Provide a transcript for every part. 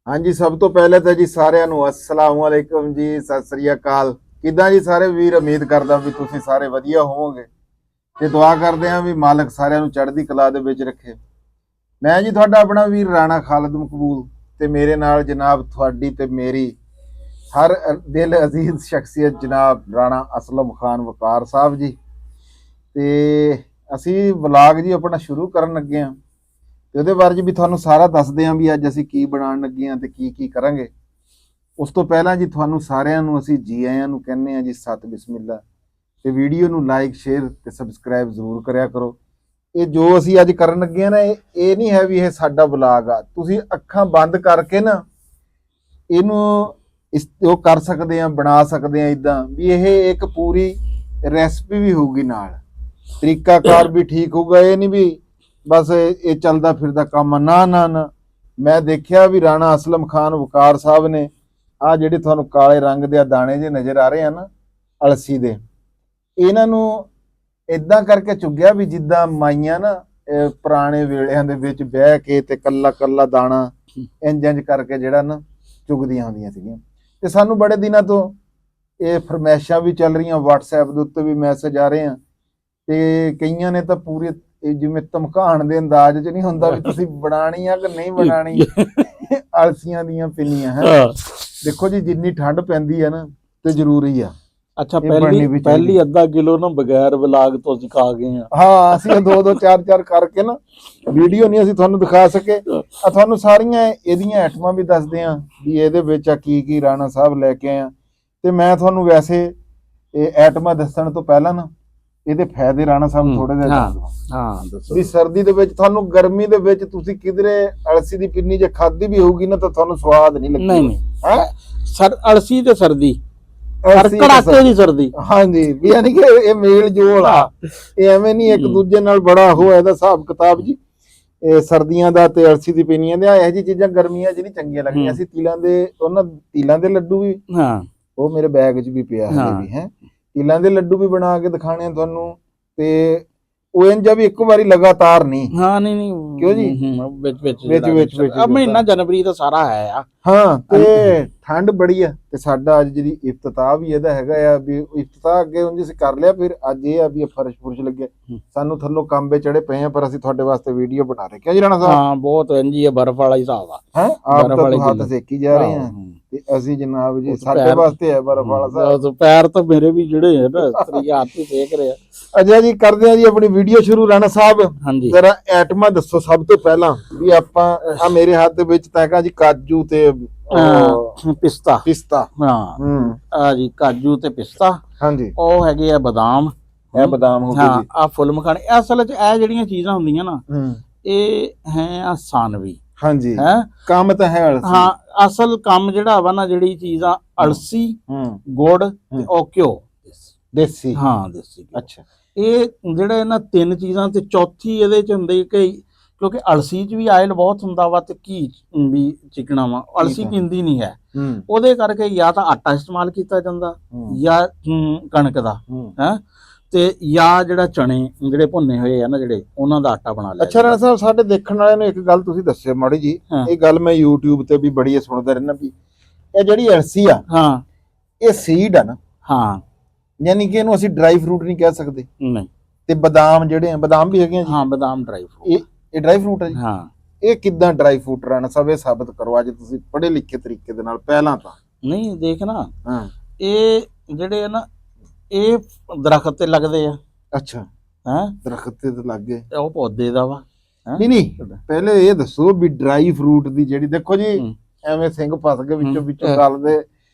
ਹਾਂਜੀ, ਸਭ ਤੋਂ ਪਹਿਲੇ ਤਾਂ ਜੀ ਸਾਰਿਆਂ ਨੂੰ अस्सलाम वालेकुम ਜੀ, ਸਤਿ ਸ੍ਰੀ ਅਕਾਲ। ਕਿੱਦਾਂ ਜੀ ਸਾਰੇ ਵੀਰ? ਉਮੀਦ ਕਰਦਾ ਵੀ ਤੁਸੀਂ ਸਾਰੇ ਵਧੀਆ ਹੋਵੋਗੇ ਤੇ ਦੁਆ ਕਰਦੇ ਆਂ ਵੀ ਮਾਲਕ ਸਾਰਿਆਂ ਨੂੰ ਚੜ੍ਹਦੀ ਕਲਾ ਦੇ ਵਿੱਚ ਰੱਖੇ। ਮੈਂ ਜੀ ਤੁਹਾਡਾ ਆਪਣਾ ਵੀਰ ਰਾਣਾ ਖਾਲਦ ਮਕਬੂਲ ਤੇ ਮੇਰੇ ਨਾਲ ਜਨਾਬ ਤੁਹਾਡੀ ਤੇ ਮੇਰੀ ਹਰ ਦਿਲ ਅਜ਼ੀਜ਼ ਸ਼ਖਸੀਅਤ ਜਨਾਬ ਰਾਣਾ ਅਸਲਮ ਖਾਨ ਵਕਾਰ ਸਾਹਿਬ ਜੀ। ਤੇ ਅਸੀਂ ਵਲੌਗ ਜੀ ਆਪਣਾ ਸ਼ੁਰੂ ਕਰਨ ਲੱਗੇ ਆਂ ਤੇ ਉਹਦੇ ਬਾਰੇ ਵੀ ਤੁਹਾਨੂੰ ਸਾਰਾ ਦੱਸਦੇ ਆਂ ਵੀ ਅੱਜ ਅਸੀਂ ਕੀ ਬਣਾਉਣ ਲੱਗੇ ਆਂ ਤੇ ਕੀ ਕਰਾਂਗੇ। ਉਸ ਤੋਂ ਪਹਿਲਾਂ ਜੀ ਤੁਹਾਨੂੰ ਸਾਰਿਆਂ ਨੂੰ ਅਸੀਂ ਜੀ ਆਇਆਂ ਨੂੰ ਕਹਿੰਦੇ ਆਂ ਜੀ, ਸਤ ਬਿਸਮਿਲ੍ਲਾ। ਤੇ ਵੀਡੀਓ ਨੂੰ ਲਾਈਕ ਸ਼ੇਅਰ ਤੇ ਸਬਸਕ੍ਰਾਈਬ ਜ਼ਰੂਰ ਕਰਿਆ ਕਰੋ। ਇਹ ਜੋ ਅਸੀਂ ਅੱਜ ਕਰਨ ਲੱਗੇ ਆਂ ਨਾ, ਇਹ ਨਹੀਂ ਹੈ ਵੀ ਇਹ ਸਾਡਾ ਵਲੌਗ ਆ। ਤੁਸੀਂ ਅੱਖਾਂ ਬੰਦ ਕਰਕੇ ਨਾ ਇਹਨੂੰ ਉਹ ਕਰ ਸਕਦੇ ਆ, ਬਣਾ ਸਕਦੇ ਆ ਇਦਾਂ ਵੀ ਇਹ ਇੱਕ ਪੂਰੀ ਰੈਸਪੀ ਵੀ ਹੋਊਗੀ, ਨਾਲ ਤਰੀਕਾਕਾਰ ਵੀ ਠੀਕ ਹੋਊਗਾ। ਇਹ ਨਹੀਂ ਵੀ ਬਸ ਇਹ ਚੱਲਦਾ ਫਿਰਦਾ ਕੰਮ ਆ, ਨਾ ਨਾ ਨਾ। ਮੈਂ ਦੇਖਿਆ ਵੀ ਰਾਣਾ ਅਸਲਮ ਖਾਨ ਵਕਾਰ ਸਾਹਿਬ ਨੇ ਆ ਜਿਹੜੇ ਤੁਹਾਨੂੰ ਕਾਲੇ ਰੰਗ ਦੇ ਦਾਣੇ ਜੇ ਨਜ਼ਰ ਆ ਰਹੇ ਆ ਨਾ ਅਲਸੀ ਦੇ, ਇਹਨਾਂ ਨੂੰ ਇਦਾਂ ਕਰਕੇ ਚੁੱਗਿਆ ਵੀ ਜਿੱਦਾਂ ਮਾਈਆਂ ਨਾ ਪੁਰਾਣੇ ਵੇਲਿਆਂ ਦੇ ਵਿੱਚ ਬਹਿ ਕੇ ਤੇ ਕੱਲਾ ਕੱਲਾ ਦਾਣਾ ਇੰਜ ਕਰਕੇ ਜਿਹੜਾ ਨਾ ਚੁਗਦੀਆਂ ਹੁੰਦੀਆਂ ਸੀਗੀਆਂ। ਤੇ ਸਾਨੂੰ ਬੜੇ ਦਿਨਾਂ ਤੋਂ ਇਹ ਫਰਮੈਸ਼ਾਂ ਵੀ ਚੱਲ ਰਹੀਆਂ, WhatsApp ਦੇ ਉੱਤੇ ਵੀ ਮੈਸੇਜ ਆ ਰਹੇ ਆ ਤੇ ਕਈਆਂ ਨੇ ਤਾਂ ਪੂਰੇ ਜਿਵੇਂ ਧਮਕਾਉਣ ਦੇ ਅੰਦਾਜ਼ 'ਚ ਨਹੀਂ ਹੁੰਦਾ ਵੀ ਤੁਸੀਂ ਬਣਾਣੀ ਆ ਕਿ ਨਹੀਂ ਬਣਾਣੀ ਅਲਸੀਆਂ ਦੀਆਂ ਪਿੰਨੀਆਂ ਹੈ। ਦੇਖੋ ਜੀ, ਜਿੰਨੀ ਠੰਡ ਪੈਂਦੀ ਆ ਨਾ ਤੇ ਜ਼ਰੂਰੀ ਆ। ਅੱਛਾ, ਪਹਿਲੀ ਅੱਧਾ ਕਿਲੋ ਨਾ ਬਗੈਰ ਵਲੌਗ ਤੋਂ ਅਸੀਂ ਖਾ ਗਏ ਆ। ਹਾਂ, ਅਸੀਂ ਦੋ ਚਾਰ ਕਰਕੇ ਨਾ ਵੀਡੀਓ ਨਹੀਂ ਅਸੀਂ ਤੁਹਾਨੂੰ ਦਿਖਾ ਸਕੇ। ਤੁਹਾਨੂੰ ਸਾਰੀਆਂ ਇਹਦੀਆਂ ਆਈਟਮਾਂ ਵੀ ਦੱਸਦੇ ਆ ਵੀ ਇਹਦੇ ਵਿੱਚ ਆ ਕੀ ਰਾਣਾ ਸਾਹਿਬ ਲੈ ਕੇ ਆਏ ਆ। ਤੇ ਮੈਂ ਤੁਹਾਨੂੰ ਵੈਸੇ ਇਹ ਆਈਟਮਾਂ ਦੱਸਣ ਤੋਂ ਪਹਿਲਾਂ ਨਾ ਇਹਦੇ ਫਾਇਦੇ ਰਾਣਾ ਸਾਹਿਬ ਥੋੜੇ ਜਿਹੇ ਦੱਸੋ ਵੀ ਸਰਦੀ ਦੇ ਵਿੱਚ ਤੁਹਾਨੂੰ, ਗਰਮੀ ਦੇ ਵਿੱਚ ਤੁਸੀਂ ਕਿਧਰੇ ਅਲਸੀ ਦੀ ਪਿੰਨੀ ਜੇ ਖਾਦੀ ਵੀ ਹੋਊਗੀ ਨਾ ਤਾਂ ਤੁਹਾਨੂੰ ਸਵਾਦ ਨਹੀਂ ਲੱਗੇਗਾ। ਨਹੀਂ, ਅਲਸੀ ਤੇ ਸਰਦੀ ਕੜਾਕੇ ਦੀ ਸਰਦੀ। ਹਾਂਜੀ, ਵੀ ਯਾਨੀ ਕਿ ਇਹ ਮੇਲ ਜੋਲ ਆ, ਇਹ ਐਵੇਂ ਨਹੀਂ ਇੱਕ ਦੂਜੇ ਨਾਲ ਬੜਾ ਹੋ ਇਹਦਾ ਹਿਸਾਬ ਕਿਤਾਬ ਜੀ। ਇਹ ਸਰਦੀਆਂ ਦਾ ਤੇ ਅਲਸੀ ਦੀ ਪਿੰਨੀਆਂ ਦੇ ਇਹੋ ਜਿਹੀ ਚੀਜ਼ਾਂ ਗਰਮੀਆਂ 'ਚ ਨਹੀਂ ਚੰਗੀਆਂ ਲੱਗਦੀਆਂ। ਅਸੀਂ ਤਿਲਾਂ ਦੇ ਲੱਡੂ ਵੀ, ਉਹ ਮੇਰੇ ਬੈਗ 'ਚ ਵੀ ਪਿਆ ਹੈ ਵੀ ਹੈ। ਤਿਲਾਂ ਦੇ ਲੱਡੂ ਵੀ ਬਣਾ ਕੇ ਦਿਖਾਣੇ ਆ ਤੁਹਾਨੂੰ, ਤੇ ਉਹ ਇੰਜਾ ਵੀ ਇੱਕ ਵਾਰੀ ਲਗਾਤਾਰ ਨਹੀਂ। ਹਾਂ, ਨਹੀਂ ਕਿਉਂ ਜੀ, ਵਿੱਚ ਮਹੀਨਾ ਜਨਵਰੀ ਦਾ ਸਾਰਾ ਹੈ ਆ। ਹਾਂ, ਤੇ ਠੰਡ ਬੜੀ ਆ ਤੇ ਸਾਡਾ ਅੱਜ ਜਿਹੜੀ ਇਫਤਤਾਹ ਵੀ ਇਹਦਾ ਹੈਗਾ ਆ ਵੀ ਇਫਤਤਾਹ ਅੱਗੇ ਉਂਝ ਅਸੀਂ ਕਰ ਲਿਆ, ਫਿਰ ਅੱਜ ਇਹ ਆ ਵੀ ਫਰਸ਼ ਫੁਰਸ਼ ਲੱਗੇ ਸਾਨੂੰ, ਥੱਲੋਂ ਕਾਂਬੇ ਚੜੇ ਪਏ ਆ, ਪਰ ਅਸੀਂ ਤੁਹਾਡੇ ਵਾਸਤੇ ਵੀਡੀਓ ਬਣਾ ਰਹੇ। ਕਿਉਂ ਜੀ ਰਾਣਾ ਸਾਹਿਬ? ਹਾਂ, ਬਹੁਤ ਇੰਜੀ ਹੈ, ਬਰਫ ਵਾਲਾ ਹਿਸਾਬ ਆ। ਹੈ ਆਪ ਤਾਂ ਹੱਥ ਸੇਕੀ ਜਾ ਰਹੇ ਆ ਤੇ ਅਸੀਂ ਜਨਾਬ ਜੀ ਸਾਡੇ ਵਾਸਤੇ ਹੈ ਬਰਫ ਵਾਲਾ ਸਾਹਿਬ। ਪੈਰ ਤਾਂ ਮੇਰੇ ਵੀ ਜਿਹੜੇ ਹੈ ਨਾ ਤੇਰੀ ਹੱਥ ਹੀ ਸੇਕ ਰਿਹਾ। ਅੱਛਾ ਜੀ, ਕਰਦੇ ਆ ਜੀ ਆਪਣੀ ਵੀਡੀਓ ਸ਼ੁਰੂ। ਰਾਣਾ ਸਾਹਿਬ ਹਾਂਜੀ, ਜਰਾ ਆਈਟਮਾਂ ਦੱਸੋ ਸਭ ਤੋਂ ਪਹਿਲਾਂ ਵੀ ਆਪਾਂ ਆ ਮੇਰੇ ਹੱਥ ਦੇ ਵਿੱਚ ਤਾਂ ਹੈਗਾ ਜੀ ਕਾਜੂ ਤੇ ਪਿਸਤਾ। ਹਾਂ, ਆ ਜੀ ਕਾਜੂ ਤੇ ਪਿਸਤਾ। ਹਾਂਜੀ, ਉਹ ਹੈਗੇ ਆ ਬਦਾਮ। ਇਹ ਬਦਾਮ ਹੋ ਗਏ ਜੀ। ਆ ਫੁੱਲ ਮਖਾਣੇ। ਅਸਲ ਚ ਇਹ ਜਿਹੜੀਆਂ ਚੀਜ਼ਾਂ ਹੁੰਦੀਆਂ ਨਾ ਇਹ ਹੈ ਆਸਾਨਵੀ। ਹਾਂਜੀ, ਹੈ ਕੰਮ ਤਾਂ ਹੈ ਅਲਸੀ। ਹਾਂ, ਅਸਲ ਕੰਮ ਜਿਹੜਾ ਵਾ ਨਾ, ਜਿਹੜੀ ਚੀਜ਼ਾਂ ਅਲਸੀ, ਗੁੜ ਤੇ ਉਹ ਘਿਓ ਦੇਸੀ। ਹਾਂ, ਦੇਸੀ। ਅੱਛਾ, ਇਹ ਜਿਹੜੇ ਇਹਨਾਂ ਤਿੰਨ ਚੀਜ਼ਾਂ ਤੇ ਚੌਥੀ ਇਹਦੇ ਚ ਹੁੰਦੀ ਕਿ ਕਿਉਂਕਿ ਅਲਸੀ ਚ ਵੀ ਆਇਲ ਬਹੁਤ ਹੁੰਦਾ ਵਾ ਤੇ ਘੀ ਵੀ ਚਿਕਣਾ ਵਾ, ਅਲਸੀ ਪੀਂਦੀ ਨਹੀਂ ਹੈ। ਉਹਦੇ ਕਰਕੇ ਜਾਂ ਤਾਂ ਆਟਾ ਇਸਤੇਮਾਲ ਕੀਤਾ ਜਾਂਦਾ ਜਾਂ ਕਣਕ ਦਾ ਹੈ, ਤੇ ਜਾਂ ਜਿਹੜਾ ਚਣੇ ਜਿਹੜੇ ਭੁੰਨੇ ਹੋਏ ਆ ਨਾ ਜਿਹੜੇ, ਉਹਨਾਂ ਦਾ ਆਟਾ ਬਣਾ ਲਿਆ। ਅੱਛਾ ਰਾਣਾ ਸਾਹਿਬ, ਸਾਡੇ ਦੇਖਣ ਵਾਲਿਆਂ ਨੂੰ ਇੱਕ ਗੱਲ ਤੁਸੀਂ ਦੱਸਿਓ ਮਾੜੀ ਜੀ। ਇਹ ਗੱਲ ਮੈਂ YouTube ਤੇ ਵੀ ਬੜੀ ਸੁਣਦਾ ਰਹਿਣਾ ਵੀ ਇਹ ਜਿਹੜੀ ਅਲਸੀ ਆ, ਹਾਂ, ਇਹ ਸੀਡ ਆ ਨਾ। ਹਾਂ, ਯਾਨੀ ਕਿ ਇਹਨੂੰ ਅਸੀਂ ਡਰਾਈ ਫਰੂਟ ਨਹੀਂ ਕਹਿ ਸਕਦੇ। ਨਹੀਂ। ਤੇ ਬਦਾਮ ਜਿਹੜੇ ਆ, ਬਦਾਮ ਵੀ ਹੈਗੇ ਆ ਜੀ? ਹਾਂ, ਬਦਾਮ ਡਰਾਈ ਫਰੂਟ। ਇਹ ਡਰਾਈ ਫਰੂਟ ਹੈ ਜੀ? ਹਾਂ। ਇਹ ਕਿੱਦਾਂ ਡਰਾਈ ਫਰੂਟ ਰਾਣਾ ਸਾਹਿਬ? ਇਹ ਸਾਬਤ ਕਰੋ ਅੱਜ ਤੁਸੀਂ ਪੜ੍ਹੇ ਲਿਖੇ ਤਰੀਕੇ ਦੇ ਨਾਲ। ਪਹਿਲਾਂ ਤਾਂ ਨਹੀਂ, ਦੇਖ ਨਾ, ਇਹ ਜਿਹੜੇ ਆ ਨਾ ਇਹ ਦਰਖਤ ਤੇ ਲੱਗਦੇ ਆ। ਅੱਛਾ, ਹੈ ਦਰਖਤ ਤੇ ਲੱਗ ਗਏ, ਉਹ ਪੌਦੇ ਦਾ ਵਾ। ਨਹੀਂ, ਪਹਿਲੇ ਇਹ ਦੱਸੋ ਵੀ ਡਰਾਈ ਫਰੂਟ ਦੀ ਜਿਹੜੀ, ਦੇਖੋ ਜੀ ਐਵੇਂ ਸਿੰਘ ਫਸ ਗਏ ਵਿੱਚੋਂ ਗੱਲ ਦੇ,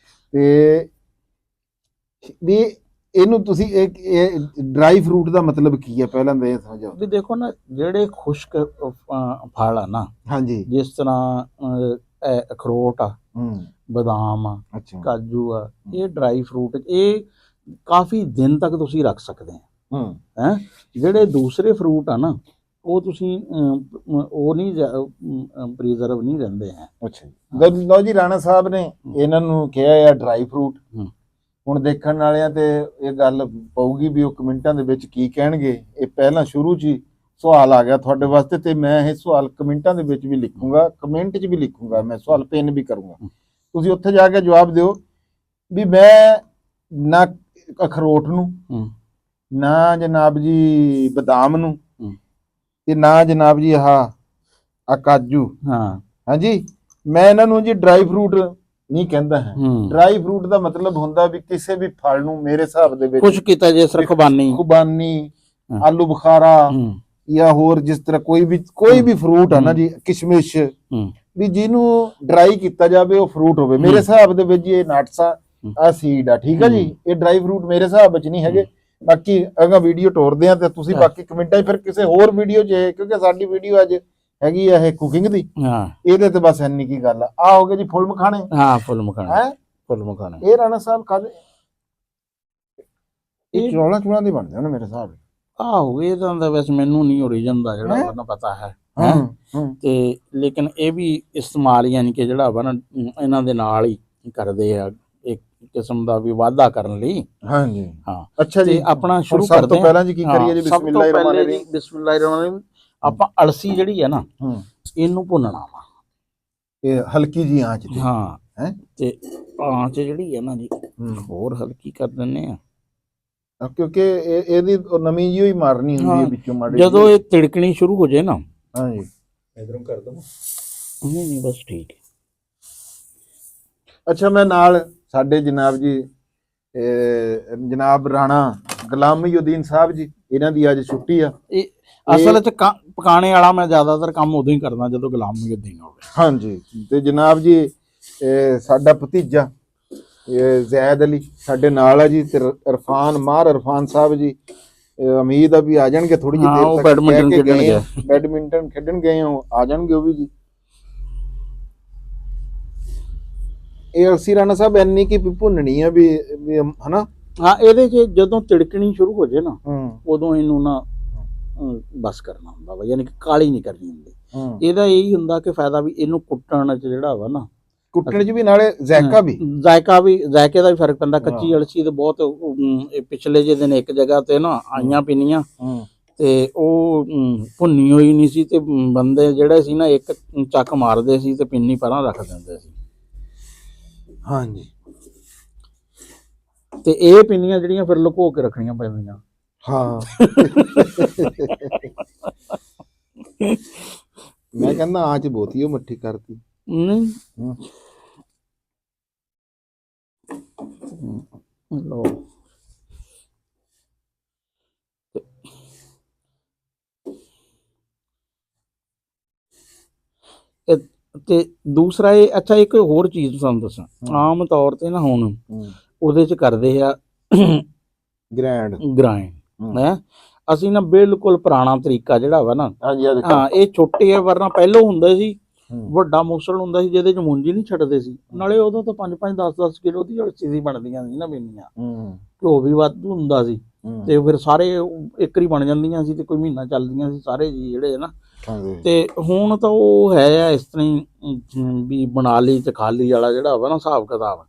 ਤੇ ਵੀ ਇਹਨੂੰ ਤੁਸੀਂ ਇਹ ਡਰਾਈ ਫਰੂਟ ਦਾ ਮਤਲਬ ਕੀ ਹੈ ਪਹਿਲਾਂ ਤਾਂ ਇਹ ਸਮਝਾਓ ਵੀ। ਦੇਖੋ ਨਾ, ਜਿਹੜੇ ਖੁਸ਼ਕ ਫਲ ਆ ਨਾ, ਹਾਂਜੀ, ਜਿਸ ਤਰ੍ਹਾਂ ਅਖਰੋਟ ਆ, ਬਦਾਮ ਆ, ਕਾਜੂ ਆ, ਇਹ ਡਰਾਈ ਫਰੂਟ ਇਹ ਕਾਫੀ ਦਿਨ ਤੱਕ ਤੁਸੀਂ ਰੱਖ ਸਕਦੇ ਆ। ਜਿਹੜੇ ਦੂਸਰੇ ਫਰੂਟ ਆ ਨਾ, ਉਹ ਤੁਸੀਂ ਉਹ ਨਹੀਂ ਪ੍ਰੀਜ਼ਰਵ ਨਹੀਂ ਰਹਿੰਦੇ ਹੈ। ਅੱਛਾ, ਲਓ ਜੀ, ਰਾਣਾ ਸਾਹਿਬ ਨੇ ਇਹਨਾਂ ਨੂੰ ਕਿਹਾ ਆ ਡਰਾਈ ਫਰੂਟ। ਹੁਣ ਦੇਖਣ ਵਾਲਿਆਂ ਤੇ ਇਹ ਗੱਲ ਪਊਗੀ ਵੀ ਉਹ ਕਮੈਂਟਾਂ ਦੇ ਵਿੱਚ ਕੀ ਕਹਿਣਗੇ। ਇਹ ਪਹਿਲਾਂ ਸ਼ੁਰੂ 'ਚ ਹੀ ਸਵਾਲ ਆ ਗਿਆ ਤੁਹਾਡੇ ਵਾਸਤੇ, ਤੇ ਮੈਂ ਇਹ ਸਵਾਲ ਕਮੈਂਟਾਂ ਦੇ ਵਿੱਚ ਵੀ ਲਿਖੂੰਗਾ, ਕਮੈਂਟ 'ਚ ਵੀ ਲਿਖੂੰਗਾ, ਮੈਂ ਸਵਾਲ ਪਿੰਨ ਵੀ ਕਰੂੰਗਾ। ਤੁਸੀਂ ਉੱਥੇ ਜਾ ਕੇ ਜਵਾਬ ਦਿਓ ਵੀ ਮੈਂ ਨਾ ਅਖਰੋਟ ਨੂੰ, ਨਾ ਜਨਾਬ ਜੀ ਬਦਾਮ ਨੂੰ, ਤੇ ਨਾ ਜਨਾਬ ਜੀ ਆ ਕਾਜੂ, ਹਾਂਜੀ, ਮੈਂ ਇਹਨਾਂ ਨੂੰ ਜੀ ਡਰਾਈ ਫਰੂਟ ਨਹੀਂ ਕਹਿੰਦਾ ਹੈ। ਡਰਾਈ ਫਰੂਟ ਦਾ ਮਤਲਬ ਹੁੰਦਾ ਵੀ ਕਿਸੇ ਵੀ ਫਲ ਨੂੰ ਮੇਰੇ ਹਿਸਾਬ ਦੇ ਵਿੱਚ ਕੁਝ ਕੀਤਾ, ਜਿਸ ਤਰ੍ਹਾਂ ਖੁਬਾਨੀ, ਆਲੂ ਬੁਖਾਰਾ, ਜਾਂ ਹੋਰ ਜਿਸ ਤਰ੍ਹਾਂ ਕੋਈ ਵੀ ਫਰੂਟ ਆ ਨਾ ਜੀ, ਕਿਸ਼ਮਿਸ਼, ਵੀ ਜਿਹਨੂੰ ਡਰਾਈ ਕੀਤਾ ਜਾਵੇ ਉਹ ਫਰੂਟ ਹੋਵੇ। ਮੇਰੇ ਹਿਸਾਬ ਦੇ ਵਿੱਚ ਇਹ ਨਟਸ ਆ ਸੀਡ ਆ, ਠੀਕ ਆ ਜੀ, ਇਹ ਡਰਾਈ ਫਰੂਟ ਮੇਰੇ ਹਿਸਾਬ ਵਿੱਚ ਨਹੀਂ ਹੈਗੇ। ਬਾਕੀ ਅਗਾ ਵੀਡੀਓ ਟੋਰਦੇ ਆ ਤੇ ਤੁਸੀਂ ਬਾਕੀ ਕਮੈਂਟਾਂ 'ਚ ਫਿਰ ਕਿਸੇ ਹੋਰ ਵੀਡੀਓ 'ਚ, ਕਿਉਂਕਿ ਸਾਡੀ ਵੀਡੀਓ ਅੱਜ ਹੈਗੀ ਆ ਇਹ ਕੁਕਿੰਗ ਦੀ, ਇਹਦੇ ਤੇ ਬਸ ਇੰਨੀ ਕੀ ਗੱਲ ਆ ਹੋ ਗਿਆ ਜੀ ਫੁੱਲ ਮਖਾਣੇ। ਫੁੱਲ ਮਖਾਣੇ ਇਹ ਰਾਣਾ ਸਾਹਿਬ ਕਾਹਦੇ, ਇਹ ਚੌਲਾਂ ਦੇ ਬਣਦੇ ਨੇ ਮੇਰੇ ਹਿਸਾਬ। ਆਹੋ, ਇਹ ਤਾਂ ਵੈਸੇ ਮੈਨੂੰ ਨਹੀਂ ਓਰੀਜਨ ਦਾ ਜਿਹੜਾ ਵਾ ਨਾ ਪਤਾ ਹੈ, ਤੇ ਲੇਕਿਨ ਇਹ ਵੀ ਇਸਤੇਮਾਲ ਯਾਨੀ ਕਿ ਜਿਹੜਾ ਵਾ ਨਾ ਇਹਨਾਂ ਦੇ ਨਾਲ ਹੀ ਕਰਦੇ ਆ, ਇੱਕ ਕਿਸਮ ਦਾ ਵੀ ਵਾਧਾ ਕਰਨ ਲਈ। ਹਾਂਜੀ, ਹਾਂ। ਅੱਛਾ ਜੀ, ਆਪਣਾ ਸ਼ੁਰੂ ਕਰਦੇ ਹਾਂ। ਸਭ ਤੋਂ ਪਹਿਲਾਂ ਜੀ ਕੀ ਕਰੀਏ ਜੀ? ਬਿਸਮਿਲ੍ਲਾਹਿਰਰਹਿਮਾਨਿਰਰਹੀਮ। ਆਪਾਂ ਅਲਸੀ ਜਿਹੜੀ ਹੈ ਨਾ, ਇਹਨੂੰ ਭੁੰਨਣਾ ਵਾ, ਇਹ ਹਲਕੀ ਜੀ ਆਂਚ ਤੇ। ਹੈ ਤੇ ਆਂਚ ਜਿਹੜੀ ਹੈ ਨਾ ਜੀ ਹੋਰ ਹਲਕੀ ਕਰ ਦਿੰਨੇ ਆ, ਕਿਉਂਕਿ ਇਹਦੀ ਨਵੀਂ ਜਿਹੀ ਮਾਰਨੀ ਹੁੰਦੀ ਹੈ ਵਿੱਚੋਂ ਮਾੜੀ। ਜਦੋਂ ਇਹ ਤਿੜਕਣੀ ਸ਼ੁਰੂ ਹੋ ਜਾਏ ਨਾ, ਹਾਂਜੀ, ਇਧਰੋਂ ਕਰ ਦਵਾਂ। ਨਹੀਂ ਬਸ ਠੀਕ ਹੈ। ਅੱਛਾ, ਮੈਂ ਨਾਲ ਸਾਡੇ ਜਨਾਬ ਜੀ ਜਨਾਬ ਰਾਣਾ ਗੁਲਾਮਉਦੀਨ ਸਾਹਿਬ ਜੀ, ਇਹਨਾਂ ਦੀ ਅੱਜ ਛੁੱਟੀ ਆ। ਅਸਲ ਚ ਪਕਾਣੇ ਵਾਲਾ ਮੈਂ ਜ਼ਿਆਦਾਤਰ ਕੰਮ ਉਦੋਂ ਹੀ ਕਰਦਾ ਜਦੋਂ ਗੁਲਾਮਉਦੀਨ ਹੋਵੇ। ਹਾਂਜੀ, ਤੇ ਜਨਾਬ ਜੀ ਸਾਡਾ ਭਤੀਜਾ ਜ਼ੈਦ ਅਲੀ ਸਾਡੇ ਨਾਲ ਆ ਜੀ, ਤੇ ਇਰਫਾਨ ਸਾਹਿਬ ਜੀ, ਉਮੀਦ ਆ ਵੀ ਆ ਜਾਣਗੇ ਥੋੜੀ ਜਿਹੀ ਦੇਰ ਤੱਕ। ਬੈਡਮਿੰਟਨ ਖੇਡਣ ਗਏ ਆ ਜਾਣਗੇ ਉਹ ਵੀ ਜੀ। ਇਹ ਅਲਸੀ ਰਾਣਾ ਸਾਹਿਬ ਇੰਨੀ ਕੀ ਭੁੰਨਣੀ ਆ ਵੀ ਹਨਾ? ਹਾਂ, ਇਹਦੇ ਚ ਜਦੋਂ ਤਿੜਕਣੀ ਸ਼ੁਰੂ ਹੋ ਜਾਏ ਨਾ, ਉਦੋਂ ਇਹਨੂੰ ਨਾ ਬਸ ਕਰਨਾ ਹੁੰਦਾ ਵਾ, ਯਾਨੀ ਕਿ ਕਾਲੀ ਨਹੀਂ ਕਰਨੀ ਹੁੰਦੀ। ਇਹਦਾ ਇਹੀ ਹੁੰਦਾ ਕਿ ਫਾਇਦਾ ਵੀ ਇਹਨੂੰ ਕੁੱਟਣ ਚ ਜਿਹੜਾ ਵਾ ਨਾ, ਕੁੱਟਣ ਚ ਵੀ ਨਾਲੇ ਜ਼ਾਇਕੇ ਦਾ ਵੀ ਫਰਕ ਪੈਂਦਾ। ਕੱਚੀ ਅਲਸੀ ਤੇ ਬਹੁਤ ਪਿਛਲੇ ਜਿਹੇ ਦਿਨ ਇੱਕ ਜਗ੍ਹਾ ਤੇ ਨਾ ਆਈਆਂ ਪਿੰਨੀਆਂ, ਤੇ ਉਹ ਭੁੰਨੀ ਹੋਈ ਨਹੀਂ ਸੀ, ਤੇ ਬੰਦੇ ਜਿਹੜੇ ਸੀ ਨਾ ਇੱਕ ਚੱਕ ਮਾਰਦੇ ਸੀ ਤੇ ਪਿੰਨੀ ਪਰਾਂ ਰੱਖ ਦਿੰਦੇ ਸੀ। ਹਾਂਜੀ, ਤੇ ਇਹ ਪਿੰਨੀਆਂ ਜਿਹੜੀਆਂ ਫਿਰ ਲੁਕੋ ਕੇ ਰੱਖਣੀਆਂ ਪੈਂਦੀਆਂ। ਹਾਂ, ਮੈਂ ਕਹਿੰਦਾ ਆਂਚ ਬਹੁਤੀ ਉਹ ਮੱਠੀ ਕਰਤੀ। ਨਹੀਂ ਲੋ, ਤੇ ਦੂਸਰਾ ਇਹ, ਅੱਛਾ ਇੱਕ ਹੋਰ ਚੀਜ਼ ਤੁਹਾਨੂੰ ਦੱਸਾਂ, ਆਮ ਤੌਰ ਤੇ ਨਾ ਹੁਣ ਉਹਦੇ ਚ ਕਰਦੇ ਆ ਗ੍ਰਾਈਂਡ ਹੈ। ਅਸੀਂ ਨਾ ਬਿਲਕੁਲ ਪੁਰਾਣਾ ਤਰੀਕਾ ਜਿਹੜਾ ਵਾ ਨਾ, ਹਾਂ, ਇਹ ਛੋਟੇ ਆ ਵਰਨਾ ਪਹਿਲੋਂ ਹੁੰਦਾ ਸੀ ਵੱਡਾ ਮੁਸਲ ਹੁੰਦਾ ਸੀ ਜਿਹਦੇ ਚ ਮੂੰਜੀ ਨਹੀਂ ਛੱਡਦੇ ਸੀ, ਨਾਲੇ ਉਦੋਂ ਤਾਂ 5-5 10-10 ਕਿਲੋ ਦੀ ਅਲਸੀ ਦੀ ਬਣਦੀਆਂ ਸੀ ਨਾ ਪਿੰਨੀਆਂ, ਘਿਓ ਵੀ ਵਾਧੂ ਹੁੰਦਾ ਸੀ, ਤੇ ਫਿਰ ਸਾਰੇ ਇੱਕ ਹੀ ਬਣ ਜਾਂਦੀਆਂ ਸੀ ਤੇ ਕੋਈ ਮਹੀਨਾ ਚੱਲਦੀਆਂ ਸੀ ਸਾਰੇ ਜੀ ਜਿਹੜੇ ਨਾ। ਤੇ ਹੁਣ ਤਾਂ ਉਹ ਹੈ ਆ ਇਸ ਤਰ੍ਹਾਂ ਹੀ ਵੀ ਬਣਾ ਲਈ ਤੇ ਖਾਲੀ ਵਾਲਾ ਜਿਹੜਾ ਵਾ ਨਾ ਹਿਸਾਬ ਕਿਤਾਬ।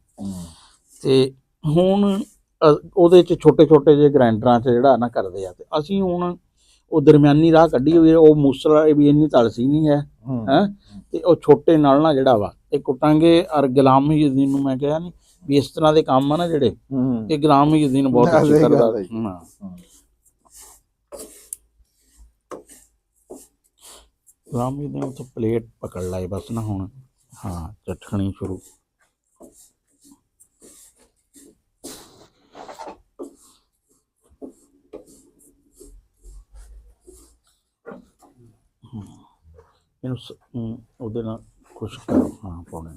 ਤੇ ਹੁਣ ਉਹਦੇ ਚ ਛੋਟੇ ਛੋਟੇ ਜਿਹੇ ਗ੍ਰਾਈਂਡਰਾਂ ਚ ਜਿਹੜਾ ਨਾ ਕਰਦੇ ਆ, ਤੇ ਅਸੀਂ ਹੁਣ ਉਹ ਦਰਮਿਆਨੀ ਰਾਹ ਕੱਢੀ ਹੋਈ, ਉਹ ਮੂਸਲ ਵੀ ਇੰਨੀ ਤਲਸੀ ਨਹੀਂ ਹੈ, ਤੇ ਉਹ ਛੋਟੇ ਨਾਲ ਨਾ ਜਿਹੜਾ ਵਾ ਇਹ ਕੁੱਟਾਂਗੇ। ਔਰ ਗੁਲਾਮਉਦੀਨ ਨੂੰ ਮੈਂ ਕਿਹਾ ਨਹੀਂ ਵੀ ਇਸ ਤਰ੍ਹਾਂ ਦੇ ਕੰਮ ਆ ਨਾ ਜਿਹੜੇ, ਇਹ ਗੁਲਾਮਉਦੀਨ ਬਹੁਤ ਅੱਛੇ ਕਰਦਾ। ਗੁਲਾਮਉਦੀਨ ਉੱਥੇ ਪਲੇਟ ਪਕੜ ਲਾਏ ਬਸ ਨਾ ਹੁਣ। ਹਾਂ, ਚੱਟਣੀ ਸ਼ੁਰੂ। ਇਹਨੂੰ ਉਹਦੇ ਨਾਲ ਖੁਸ਼ਕ ਕਰੋ। ਹਾਂ, ਪਾਉਣੇ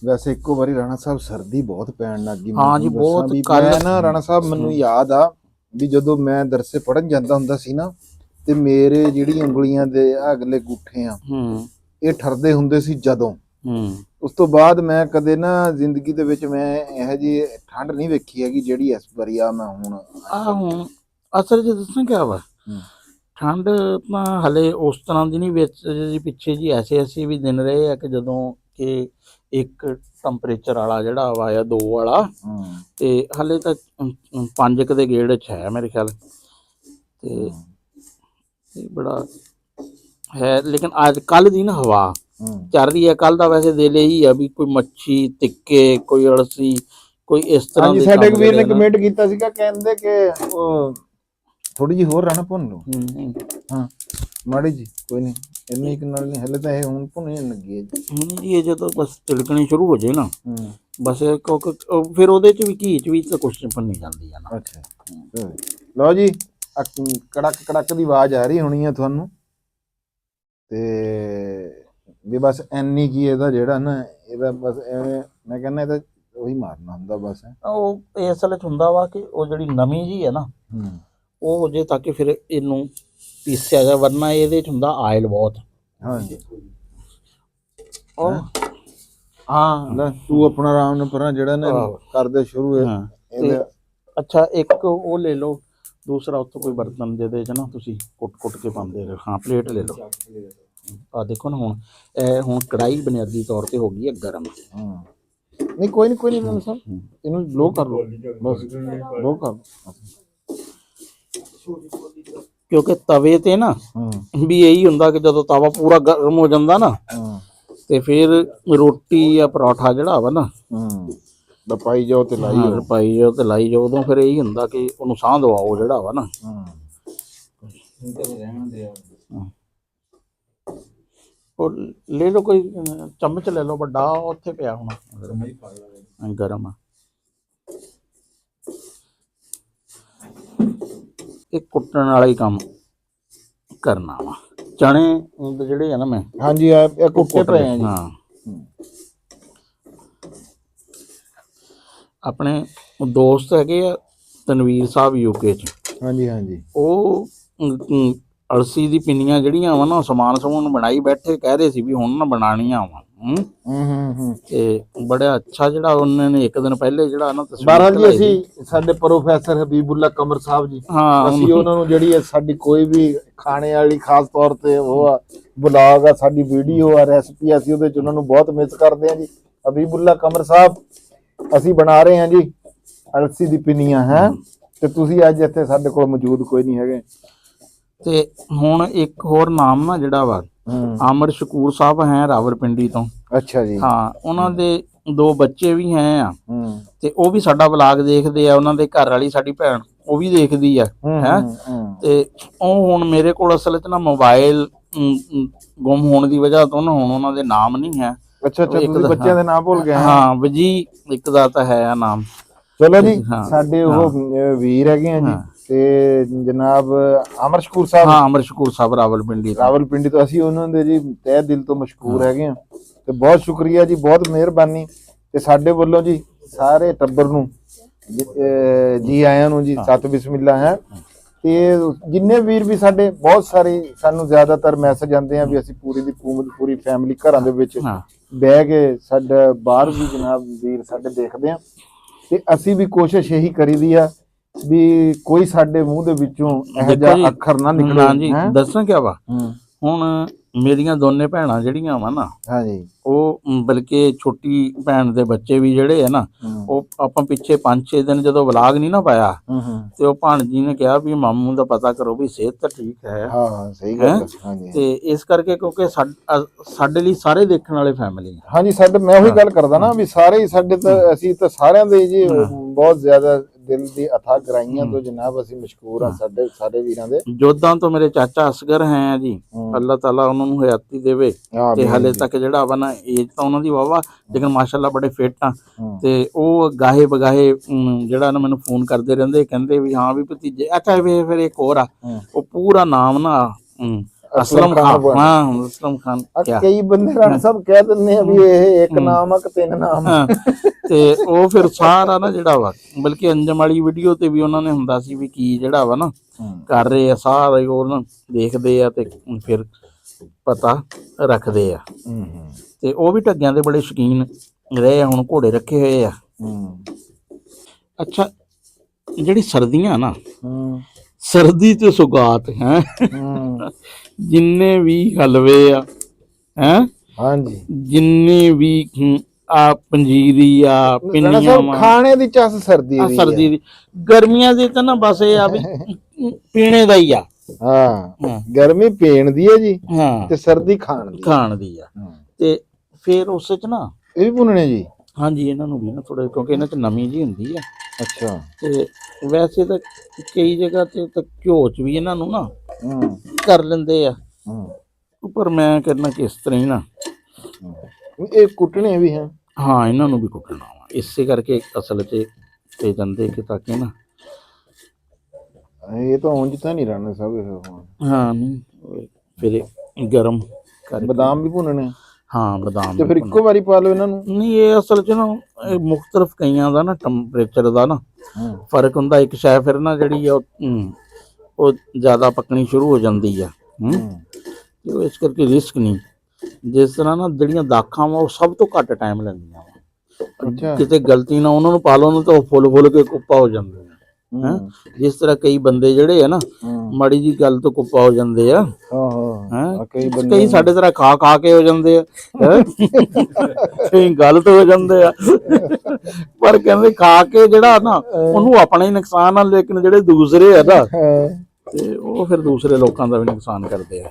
ਵੈਸੇ ਇੱਕੋ ਵਾਰੀ ਰਾਣਾ ਸਾਹਿਬ ਸਰਦੀ ਬਹੁਤ ਪੈਣ ਲੱਗ ਗਈ। ਹਾਂ ਜੀ, ਬਹੁਤ। ਮੈਂ ਨਾ ਰਾਣਾ ਸਾਹਿਬ ਮੈਨੂੰ ਯਾਦ ਆ ਵੀ ਜਦੋਂ ਮੈਂ ਦਰਸੇ ਪੜ੍ਹਨ ਜਾਂਦਾ ਹੁੰਦਾ ਸੀ ਨਾ, ਤੇ ਮੇਰੇ ਜਿਹੜੀ ਉਂਗਲੀਆਂ ਦੇ ਅਗਲੇ ਗੁੱਠੇ ਆ ਇਹ ਠਰਦੇ ਹੁੰਦੇ ਸੀ ਜਦੋਂ। ਉਸ ਤੋਂ ਬਾਅਦ ਮੈਂ ਕਦੇ ਨਾ ਜ਼ਿੰਦਗੀ ਦੇ ਵਿੱਚ ਮੈਂ ਇਹੋ ਜਿਹੀ ਠੰਡ ਨਹੀਂ ਵੇਖੀ ਹੈਗੀ ਜਿਹੜੀ ਇਸ ਵਾਰੀ ਆ ਮੈਂ ਹੁਣ ਅਸਲ 'ਚ ਦੱਸਾਂ ਕਿਆ ਵਾ, ਠੰਡ ਤਾਂ ਹਲੇ ਉਸ ਤਰ੍ਹਾਂ ਦੀ ਨਹੀਂ ਵਿੱਚ ਜੀ, ਪਿੱਛੇ ਜੀ ਐਸੇ ਵੀ ਦਿਨ ਰਹੇ ਆ ਕਿ ਜਦੋਂ ਕਿ ਇੱਕ ਟੈਂਪਰੇਚਰ ਵਾਲਾ ਜਿਹੜਾ ਵਾ ਆ 2 ਵਾਲਾ, ਤੇ ਹਲੇ ਤਾਂ 5 ਕੁ ਦੇ ਗੇੜ 'ਚ ਹੈ ਮੇਰੇ ਖਿਆਲ। ਤੇ ਇਹ ਬੜਾ ਹੈ, ਲੇਕਿਨ ਅੱਜ ਕੱਲ ਦੀ ਨਾ ਹਵਾ ਚੱਲ ਰਹੀ ਹੈ। ਕੱਲ ਦਾ ਵੈਸੇ ਦਿਲ ਇਹੀ ਆ ਵੀ ਕੋਈ ਮੱਛੀ, ਤਿੱਕੇ, ਕੋਈ ਅਲਸੀ, ਕੋਈ ਇਸ ਤਰ੍ਹਾਂ ਦੇ। ਸਾਡੇ ਇੱਕ ਵੀਰ ਨੇ ਕਮੈਂਟ ਕੀਤਾ ਸੀਗਾ, ਕਹਿੰਦੇ ਕਿ ਥੋੜੀ ਜਿਹੀ ਹੋਰ ਰਹਿਣਾ ਭੁੰਨ ਲਓ। ਹਾਂ ਮਾੜੀ ਜੀ, ਕੋਈ ਨਹੀਂ, ਇੰਨੀ ਕੁ ਨਾਲ ਨਹੀਂ, ਹਲੇ ਤਾਂ ਇਹ ਹੁਣ ਭੁੰਨਣ ਲੱਗੀ ਹੈ ਜੀ। ਇਹ ਜਦੋਂ ਬਸ ਤਿਲਕਣੀ ਸ਼ੁਰੂ ਹੋ ਜਾਏ ਨਾ, ਬਸ ਫਿਰ ਉਹਦੇ ਚ ਵੀ ਘੀ ਚ ਵੀ ਤਾਂ ਕੁਛ ਭੰਨੀ ਜਾਂਦੀ ਆ ਨਾ। ਅੱਛਾ ਲਓ ਜੀ, ਕੜਕ ਕੜਕ ਦੀ ਆਵਾਜ਼ ਆ ਰਹੀ ਹੋਣੀ ਆ ਤੁਹਾਨੂੰ, ਤੇ ਵੀ ਬਸ ਇੰਨੀ ਕੀ ਇਹਦਾ ਜਿਹੜਾ ਨਾ, ਇਹਦਾ ਬਸ ਐਵੇਂ ਮੈਂ ਕਹਿੰਦਾ ਇਹਦਾ ਉਹੀ ਮਾਰਨਾ ਹੁੰਦਾ ਬਸ। ਉਹ ਇਸ ਵੇਲੇ ਹੁੰਦਾ ਵਾ ਕਿ ਉਹ ਜਿਹੜੀ ਨਵੀਂ ਜੀ ਹੈ ਨਾ, ਉਹ ਹੋ ਜੇ ਤਾਂ ਕਿ ਫਿਰ ਇਹਨੂੰ ਪੀਸਿਆ ਜਾ, ਵਰਨਾ ਇਹਦੇ ਚ ਹੁੰਦਾ ਆਇਲ ਬਹੁਤ। ਹਾਂਜੀ ਹਾਂ ਲੈ ਤੂੰ ਆਪਣਾ ਆਰਾਮ ਨਾਲ ਪਰਾਂ ਜਿਹੜਾ ਨਾ ਕਰਦੇ ਸ਼ੁਰੂ ਹੈ। ਅੱਛਾ ਇੱਕ ਉਹ ਲੈ ਲਓ ਦੂਸਰਾ ਉੱਥੋਂ ਕੋਈ ਬਰਤਨ ਜਿਹਦੇ ਚ ਨਾ ਤੁਸੀਂ ਕੁੱਟ ਕੇ ਪਾਉਂਦੇ ਰਹੋ। ਹਾਂ ਪਲੇਟ ਲੈ ਲਓ। ਆ ਦੇਖੋ ਨਾ ਹੁਣ ਇਹ ਹੁਣ ਕੜਾਈ ਬੁਨਿਆਦੀ ਤੌਰ ਤੇ ਹੋ ਗਈ ਹੈ ਗਰਮ। ਨਹੀਂ ਕੋਈ ਨਹੀਂ, ਕੋਈ ਨਹੀਂ ਸਾਹਿਬ, ਇਹਨੂੰ ਲੋ ਕਰ ਲਓ ਬਸ, ਲੋ ਕਰ। ਕਿਉਂਕਿ ਤਵੇ ਤੇ ਨਾ ਵੀ ਇਹੀ ਹੁੰਦਾ ਕਿ ਜਦੋਂ ਤਵਾ ਪੂਰਾ ਗਰਮ ਹੋ ਜਾਂਦਾ ਨਾ, ਤੇ ਫਿਰ ਰੋਟੀ ਜਾਂ ਪਰੌਠਾ ਜਿਹੜਾ ਵਾ ਨਾ ਲਪਾਈ ਜਾਓ ਤੇ ਲਾਈ ਜਾਓ, ਲਪਾਈ ਜਾਓ ਤੇ ਲਾਈ ਜਾਓ, ਉਦੋਂ ਫਿਰ ਇਹੀ ਹੁੰਦਾ ਕਿ ਉਹਨੂੰ ਸਾਹ ਦਵਾਓ ਜਿਹੜਾ ਵਾ ਨਾ। ਉਹ ਲੈ ਲਓ, ਕੋਈ ਚਮਚ ਲੈ ਲਓ ਵੱਡਾ, ਉੱਥੇ ਪਿਆ ਹੋਣਾ ਗਰਮ। ਇਹ ਕੁੱਟਣ ਵਾਲਾ ਹੀ ਕੰਮ ਕਰਨਾ ਵਾ। ਚਣੇ ਜਿਹੜੇ ਆ ਨਾ ਮੈਂ ਹਾਂਜੀ ਇਹ ਕੁੱਟੇ ਪਏ ਆ ਜੀ। ਹਾਂ ਆਪਣੇ ਦੋਸਤ ਹੈਗੇ ਆ ਤਨਵੀਰ ਸਾਹਿਬ ਯੂਕੇ ਚ। ਹਾਂਜੀ ਹਾਂਜੀ। ਉਹ ਅਲਸੀ ਦੀ ਪਿੰਨੀਆਂ ਜਿਹੜੀਆਂ ਵਾ ਨਾ, ਸਮਾਨ ਬਣਾਈ ਬੈਠੇ, ਕਹਿ ਰਹੇ ਸੀ ਵੀ ਹੁਣ ਨਾ ਬਣਾਉਣੀਆਂ ਵਾ। ਤੇ ਬੜਾ ਅੱਛਾ ਜਿਹੜਾ ਉਹਨਾਂ ਨੇ ਇੱਕ ਦਿਨ ਪਹਿਲੇ ਜਿਹੜਾ ਨਾ ਬਹਰਾਲ ਜੀ, ਅਸੀਂ ਸਾਡੇ ਪ੍ਰੋਫੈਸਰ ਹਬੀਬੁੱਲਾ ਕਮਰ ਸਾਹਿਬ ਜੀ, ਅਸੀਂ ਉਹਨਾਂ ਨੂੰ ਜਿਹੜੀ ਸਾਡੀ ਕੋਈ ਵੀ ਖਾਣੇ ਵਾਲੀ ਖਾਸ ਤੌਰ ਤੇ ਉਹ ਬਲੌਗ ਆ, ਸਾਡੀ ਵੀਡੀਓ ਆ, ਰੈਸਪੀ, ਅਸੀਂ ਉਹਦੇ ਚ ਉਹਨਾਂ ਨੂੰ ਬਹੁਤ ਮਿਸ ਕਰਦੇ ਹਾਂ ਜੀ। ਹਬੀਬੁੱਲਾ ਕਮਰ ਸਾਹਿਬ, ਅਸੀਂ ਬਣਾ ਰਹੇ ਹਾਂ ਜੀ ਅਲਸੀ ਦੀ ਪਿੰਨੀਆਂ ਹੈ, ਤੇ ਤੁਸੀਂ ਅੱਜ ਇੱਥੇ ਸਾਡੇ ਕੋਲ ਮੌਜੂਦ ਕੋਈ ਨਹੀਂ ਹੈਗੇ। ਤੇ ਹੁਣ ਇੱਕ ਹੋਰ ਨਾਮ ਨਾ ਜਿਹੜਾ ਵਾ ਆਮਰ ਸ਼ਕੂਰ ਸਾਹਿਬ ਹੈ ਰਾਵਲਪਿੰਡੀ ਤੋਂ। ਅੱਛਾ ਜੀ। ਹਾਂ ਉਹਨਾਂ ਦੇ 2 ਬੱਚੇ ਵੀ ਹੈ ਆ, ਤੇ ਉਹ ਵੀ ਸਾਡਾ ਵਲਾਗ ਦੇਖਦੇ ਆ। ਉਹਨਾਂ ਦੇ ਘਰ ਵਾਲੀ ਸਾਡੀ ਭੈਣ ਉਹ ਵੀ ਦੇਖਦੀ ਆ ਹੈ। ਤੇ ਉਹ ਹੁਣ ਮੇਰੇ ਕੋਲ ਅਸਲ ਚ ਨਾ ਮੋਬਾਈਲ ਗੁੰਮ ਹੋਣ ਦੀ ਵਜ੍ਹਾ ਤੋਂ ਨਾ ਹੁਣ ਉਹਨਾਂ ਦੇ ਨਾਮ ਨਹੀਂ ਹੈ। ਅੱਛਾ ਅੱਛਾ, ਤੁਸੀਂ ਬੱਚਿਆਂ ਦੇ ਨਾਮ ਭੁੱਲ ਗਏ? ਹਾਂ ਵਜੀ ਇੱਕ ਦਾ ਤਾਂ ਹੈ ਆ ਨਾਮ। ਚਲੋ ਜੀ, ਸਾਡੇ ਉਹ ਵੀਰ ਹੈਗੇ ਆ ਜੀ, ਤੇ ਜਨਾਬ ਅਮਰ ਸ਼ਕੂਰ ਸਾਹਿਬ। ਹਾਂ ਅਮਰ ਸ਼ਕੂਰ ਸਾਹਿਬ ਰਾਵਲਪਿੰਡੀ ਤੋਂ ਅਸੀਂ ਉਹਨਾਂ ਦੇ ਜੀ ਤਹਿ ਦਿਲ ਤੋਂ ਮਸ਼ਕੂਰ ਹੈਗੇ ਆ, ਤੇ ਬਹੁਤ ਸ਼ੁਕਰੀਆ ਜੀ, ਬਹੁਤ ਮਿਹਰਬਾਨੀ। ਤੇ ਸਾਡੇ ਵੱਲੋਂ ਜੀ ਸਾਰੇ ਟੱਬਰ ਨੂੰ ਜੀ ਆਇਆਂ ਨੂੰ ਜੀ, ਸਤ ਬਿਸਮਿਲ੍ਲਾ ਹੈ। ਤੇ ਜਿੰਨੇ ਵੀਰ ਵੀ ਸਾਡੇ, ਬਹੁਤ ਸਾਰੇ ਸਾਨੂੰ ਜ਼ਿਆਦਾਤਰ ਮੈਸੇਜ ਆਉਂਦੇ ਆ ਵੀ ਅਸੀਂ ਪੂਰੀ ਫੈਮਿਲੀ ਘਰਾਂ ਦੇ ਵਿੱਚ ਬਹਿ ਕੇ, ਸਾਡਾ ਬਾਹਰ ਵੀ ਜਨਾਬ ਵੀਰ ਸਾਡੇ ਦੇਖਦੇ ਆ, ਤੇ ਅਸੀਂ ਵੀ ਕੋਸ਼ਿਸ਼ ਇਹੀ ਕਰੀਦੀ ਆ ਵੀ ਕੋਈ ਸਾਡੇ ਮੂੰਹ ਦੇ ਵਿੱਚੋਂ ਇਹੋ ਜਿਹਾ ਅੱਖਰ ਨਾ ਨਿਕਲੇ। ਦੱਸਾਂ ਕਿਆ ਵਾ, ਹੁਣ ਮੇਰੀਆਂ ਦੋਨੇ ਭੈਣਾਂ ਜਿਹੜੀਆਂ ਵਾ ਨਾ, ਹਾਂਜੀ, ਉਹ ਬਲਕਿ ਛੋਟੀ ਭੈਣ ਦੇ ਬੱਚੇ ਵੀ ਜਿਹੜੇ ਆ ਨਾ, ਉਹ ਆਪਾਂ ਪਿੱਛੇ 5-6 ਦਿਨ ਜਦੋਂ ਵਲਾਗ ਨਹੀਂ ਨਾ ਪਾਇਆ, ਤੇ ਉਹ ਭਾਣਜੀ ਨੇ ਕਿਹਾ ਵੀ ਮਾਮੂ ਦਾ ਪਤਾ ਕਰੋ ਵੀ ਸਿਹਤ ਤਾਂ ਠੀਕ ਹੈ। ਹਾਂ ਸਹੀ ਗੱਲ ਹੈ। ਤੇ ਇਸ ਕਰਕੇ ਕਿਉਂਕਿ ਸਾਡੇ ਲਈ ਸਾਰੇ ਦੇਖਣ ਵਾਲੇ ਫੈਮਿਲੀ। ਹਾਂਜੀ ਸਾਡੇ, ਮੈਂ ਉਹੀ ਗੱਲ ਕਰਦਾ ਨਾ ਵੀ ਸਾਰੇ ਹੀ ਸਾਡੇ, ਤਾਂ ਅਸੀਂ ਤਾਂ ਸਾਰਿਆਂ ਦੇ ਜੀ ਬਹੁਤ ਜ਼ਿਆਦਾ ਦਿਲ ਦੀ ਅਥਾਹ ਗਹਿਰਾਈਆਂ ਤੋਂ ਜਨਾਬ ਅਸੀਂ ਮਸ਼ਕੂਰ ਆ ਸਾਡੇ ਸਾਰੇ ਵੀਰਾਂ ਦੇ। ਜੋਧਾਂ ਤੋਂ ਮੇਰੇ ਚਾਚਾ ਅਸਗਰ ਹੈ ਜੀ, ਅੱਲਾਹ ਤਾਲਾ ਉਹਨਾਂ ਨੂੰ ਹਯਾਤੀ ਦੇਵੇ। ਤੇ ਹਲੇ ਤੱਕ ਜਿਹੜਾ ਵਾ ਨਾ, ਏਜ ਤਾਂ ਉਹਨਾਂ ਦੀ ਵਾਵਾ, ਲੇਕਿਨ ਮਾਸ਼ਾਅੱਲਾ ਬੜੇ ਫਿੱਟ ਆ। ਤੇ ਉਹ ਗਾਹੇ ਬਗਾਹੇ ਜਿਹੜਾ ਨਾ ਮੈਨੂੰ ਫੋਨ ਕਰਦੇ ਰਹਿੰਦੇ, ਕਹਿੰਦੇ ਵੀ ਹਾਂ ਵੀ ਭਤੀਜੇ। ਅੱਛਾ ਫਿਰ ਇੱਕ ਹੋਰ ਆ, ਉਹ ਪੂਰਾ ਨਾਮ ਨਾ ਅਸਲਮ ਖਾਨ। ਹਾਂ ਅਸਲਮ ਖਾਨ। ਕਈ ਬੰਦੇ ਸਭ ਕਹਿ ਦਿੰਦੇ ਆ ਵੀ ਇਹ ਇੱਕ ਨਾਮ ਆ ਕਿ 3 ਨਾਮ। ਤੇ ਉਹ ਫਿਰ ਸਾਰਾ ਨਾ ਜਿਹੜਾ ਵਾ, ਬਲਕਿ ਅੰਜਮ ਵਾਲੀ ਵੀਡੀਓ ਤੇ ਵੀ ਉਹਨਾਂ ਨੇ ਹੁੰਦਾ ਸੀ ਵੀ ਕੀ ਜਿਹੜਾ ਵਾ ਨਾ ਕਰ ਰਹੇ ਆ, ਸਾਰਾ ਉਹ ਨਾ ਦੇਖਦੇ ਆ ਤੇ ਫਿਰ ਪਤਾ ਰੱਖਦੇ ਆ। ਤੇ ਉਹ ਵੀ ਢੱਗਿਆਂ ਦੇ ਬੜੇ ਸ਼ੌਕੀਨ ਰਹੇ ਆ, ਹੁਣ ਘੋੜੇ ਰੱਖੇ ਹੋਏ ਆ। ਅੱਛਾ ਜਿਹੜੀ ਸਰਦੀਆਂ ਨਾ, ਸਰਦੀ ਤੇ ਸੁਗਾਤ ਹੈ, ਜਿੰਨੇ ਵੀ ਹਲਵੇ ਆ ਹੈ, ਹਾਂਜੀ, ਜਿੰਨੇ ਵੀ ਆ ਪੰਜੀਰੀ ਆ, ਪਿੰਨੀਆਂ ਵਾ, ਖਾਣੇ ਦੀ ਚੱਸ ਸਰਦੀ ਦੀ ਸਰਦੀ ਦੀ। ਗਰਮੀਆਂ ਦੀ ਤਾਂ ਨਾ ਬਸ ਇਹ ਆ ਵੀ ਪੀਣੇ ਦਾ ਹੀ ਆ। ਹਾਂ, ਗਰਮੀ ਪੀਣ ਦੀ ਹੈ ਜੀ, ਹਾਂ, ਤੇ ਸਰਦੀ ਖਾਣ ਦੀ ਆ। ਤੇ ਫਿਰ ਉਸ ਚ ਨਾ ਇਹ ਵੀ ਭੁੰਨਣੇ ਜੀ? ਹਾਂਜੀ, ਇਹਨਾਂ ਨੂੰ ਵੀ ਨਾ ਥੋੜਾ, ਕਿਉਂਕਿ ਇਹਨਾਂ ਚ ਨਮੀ ਜੀ ਹੁੰਦੀ ਆ। ਅੱਛਾ। ਤੇ ਵੈਸੇ ਤਾਂ ਕਈ ਜਗ੍ਹਾ ਤੇ ਤਾਂ ਘਿਓ ਚ ਵੀ ਇਹਨਾਂ ਨੂੰ ਨਾ ਕਰ ਲੈਂਦੇ ਆ, ਪਰ ਮੈਂ ਕਹਿੰਦਾ ਕਿ ਇਸ ਤਰ੍ਹਾਂ ਹੀ ਨਾ ਇਹ ਕੁੱਟਣੇ ਵੀ ਹੈ। ਹਾਂ, ਇਹਨਾਂ ਨੂੰ ਵੀ ਕੁੱਟਣਾ ਵਾ, ਇਸੇ ਕਰਕੇ ਅਸਲ 'ਚ ਤੇ ਜਾਂਦੇ ਕਿ ਤਾਂ ਕਿ ਨਾ ਇਹ ਤਾਂ ਉਂਝ ਤਾਂ ਨਹੀਂ ਰਹਿਣਾ ਸਭ। ਹਾਂ, ਨਹੀਂ ਫਿਰ ਗਰਮ ਕਰਕੇ ਬਦਾਮ ਵੀ ਭੁੰਨਣੇ? ਹਾਂ, ਬਦਾਮ ਤੇ ਫਿਰ ਇੱਕੋ ਵਾਰੀ ਪਾ ਲਓ ਇਹਨਾਂ ਨੂੰ? ਨਹੀਂ, ਇਹ ਅਸਲ 'ਚ ਨਾ ਇਹ ਮੁਖਤਲਿਫ ਕਈਆਂ ਦਾ ਨਾ ਟੈਂਪਰੇਚਰ ਦਾ ਨਾ ਫਰਕ ਹੁੰਦਾ। ਇੱਕ ਸ਼ੈ ਫਿਰ ਨਾ ਜਿਹੜੀ ਆ ਉਹ ਜ਼ਿਆਦਾ ਪੱਕਣੀ ਸ਼ੁਰੂ ਹੋ ਜਾਂਦੀ ਆ, ਤੇ ਇਸ ਕਰਕੇ ਰਿਸਕ ਨਹੀਂ। ਜਿਸ ਤਰ੍ਹਾਂ ਨਾ ਜਿਹੜੀਆਂ ਦਾਖਾਂ ਵਾ ਉਹ ਸਭ ਤੋਂ ਘੱਟ ਟਾਈਮ ਲੈਂਦੀਆਂ ਵਾ, ਕਿਤੇ ਗਲਤੀ ਨਾਲ ਉਹਨਾਂ ਨੂੰ ਪਾ ਲਓ ਤਾਂ ਉਹ ਫੁੱਲ ਕੇ ਕੁੱਪਾ ਹੋ ਜਾਂਦੇ ਆ। ਜਿਸ ਤਰ੍ਹਾਂ ਕਈ ਬੰਦੇ ਜਿਹੜੇ ਆ ਨਾ ਮਾੜੀ ਜੀ ਗੱਲ ਤੋਂ ਕੁੱਪਾ ਹੋ ਜਾਂਦੇ ਆ, ਕਈ ਸਾਡੇ ਤਰ੍ਹਾਂ ਖਾ ਕੇ ਹੋ ਜਾਂਦੇ ਆ, ਕਈ ਗਲਤ ਹੋ ਜਾਂਦੇ ਆ। ਪਰ ਕਹਿੰਦੇ ਖਾ ਕੇ ਜਿਹੜਾ ਨਾ ਉਹਨੂੰ ਆਪਣਾ ਹੀ ਨੁਕਸਾਨ ਆ, ਲੇਕਿਨ ਜਿਹੜੇ ਦੂਸਰੇ ਆ ਨਾ ਤੇ ਉਹ ਫਿਰ ਦੂਸਰੇ ਲੋਕਾਂ ਦਾ ਵੀ ਨੁਕਸਾਨ ਕਰਦੇ ਆ।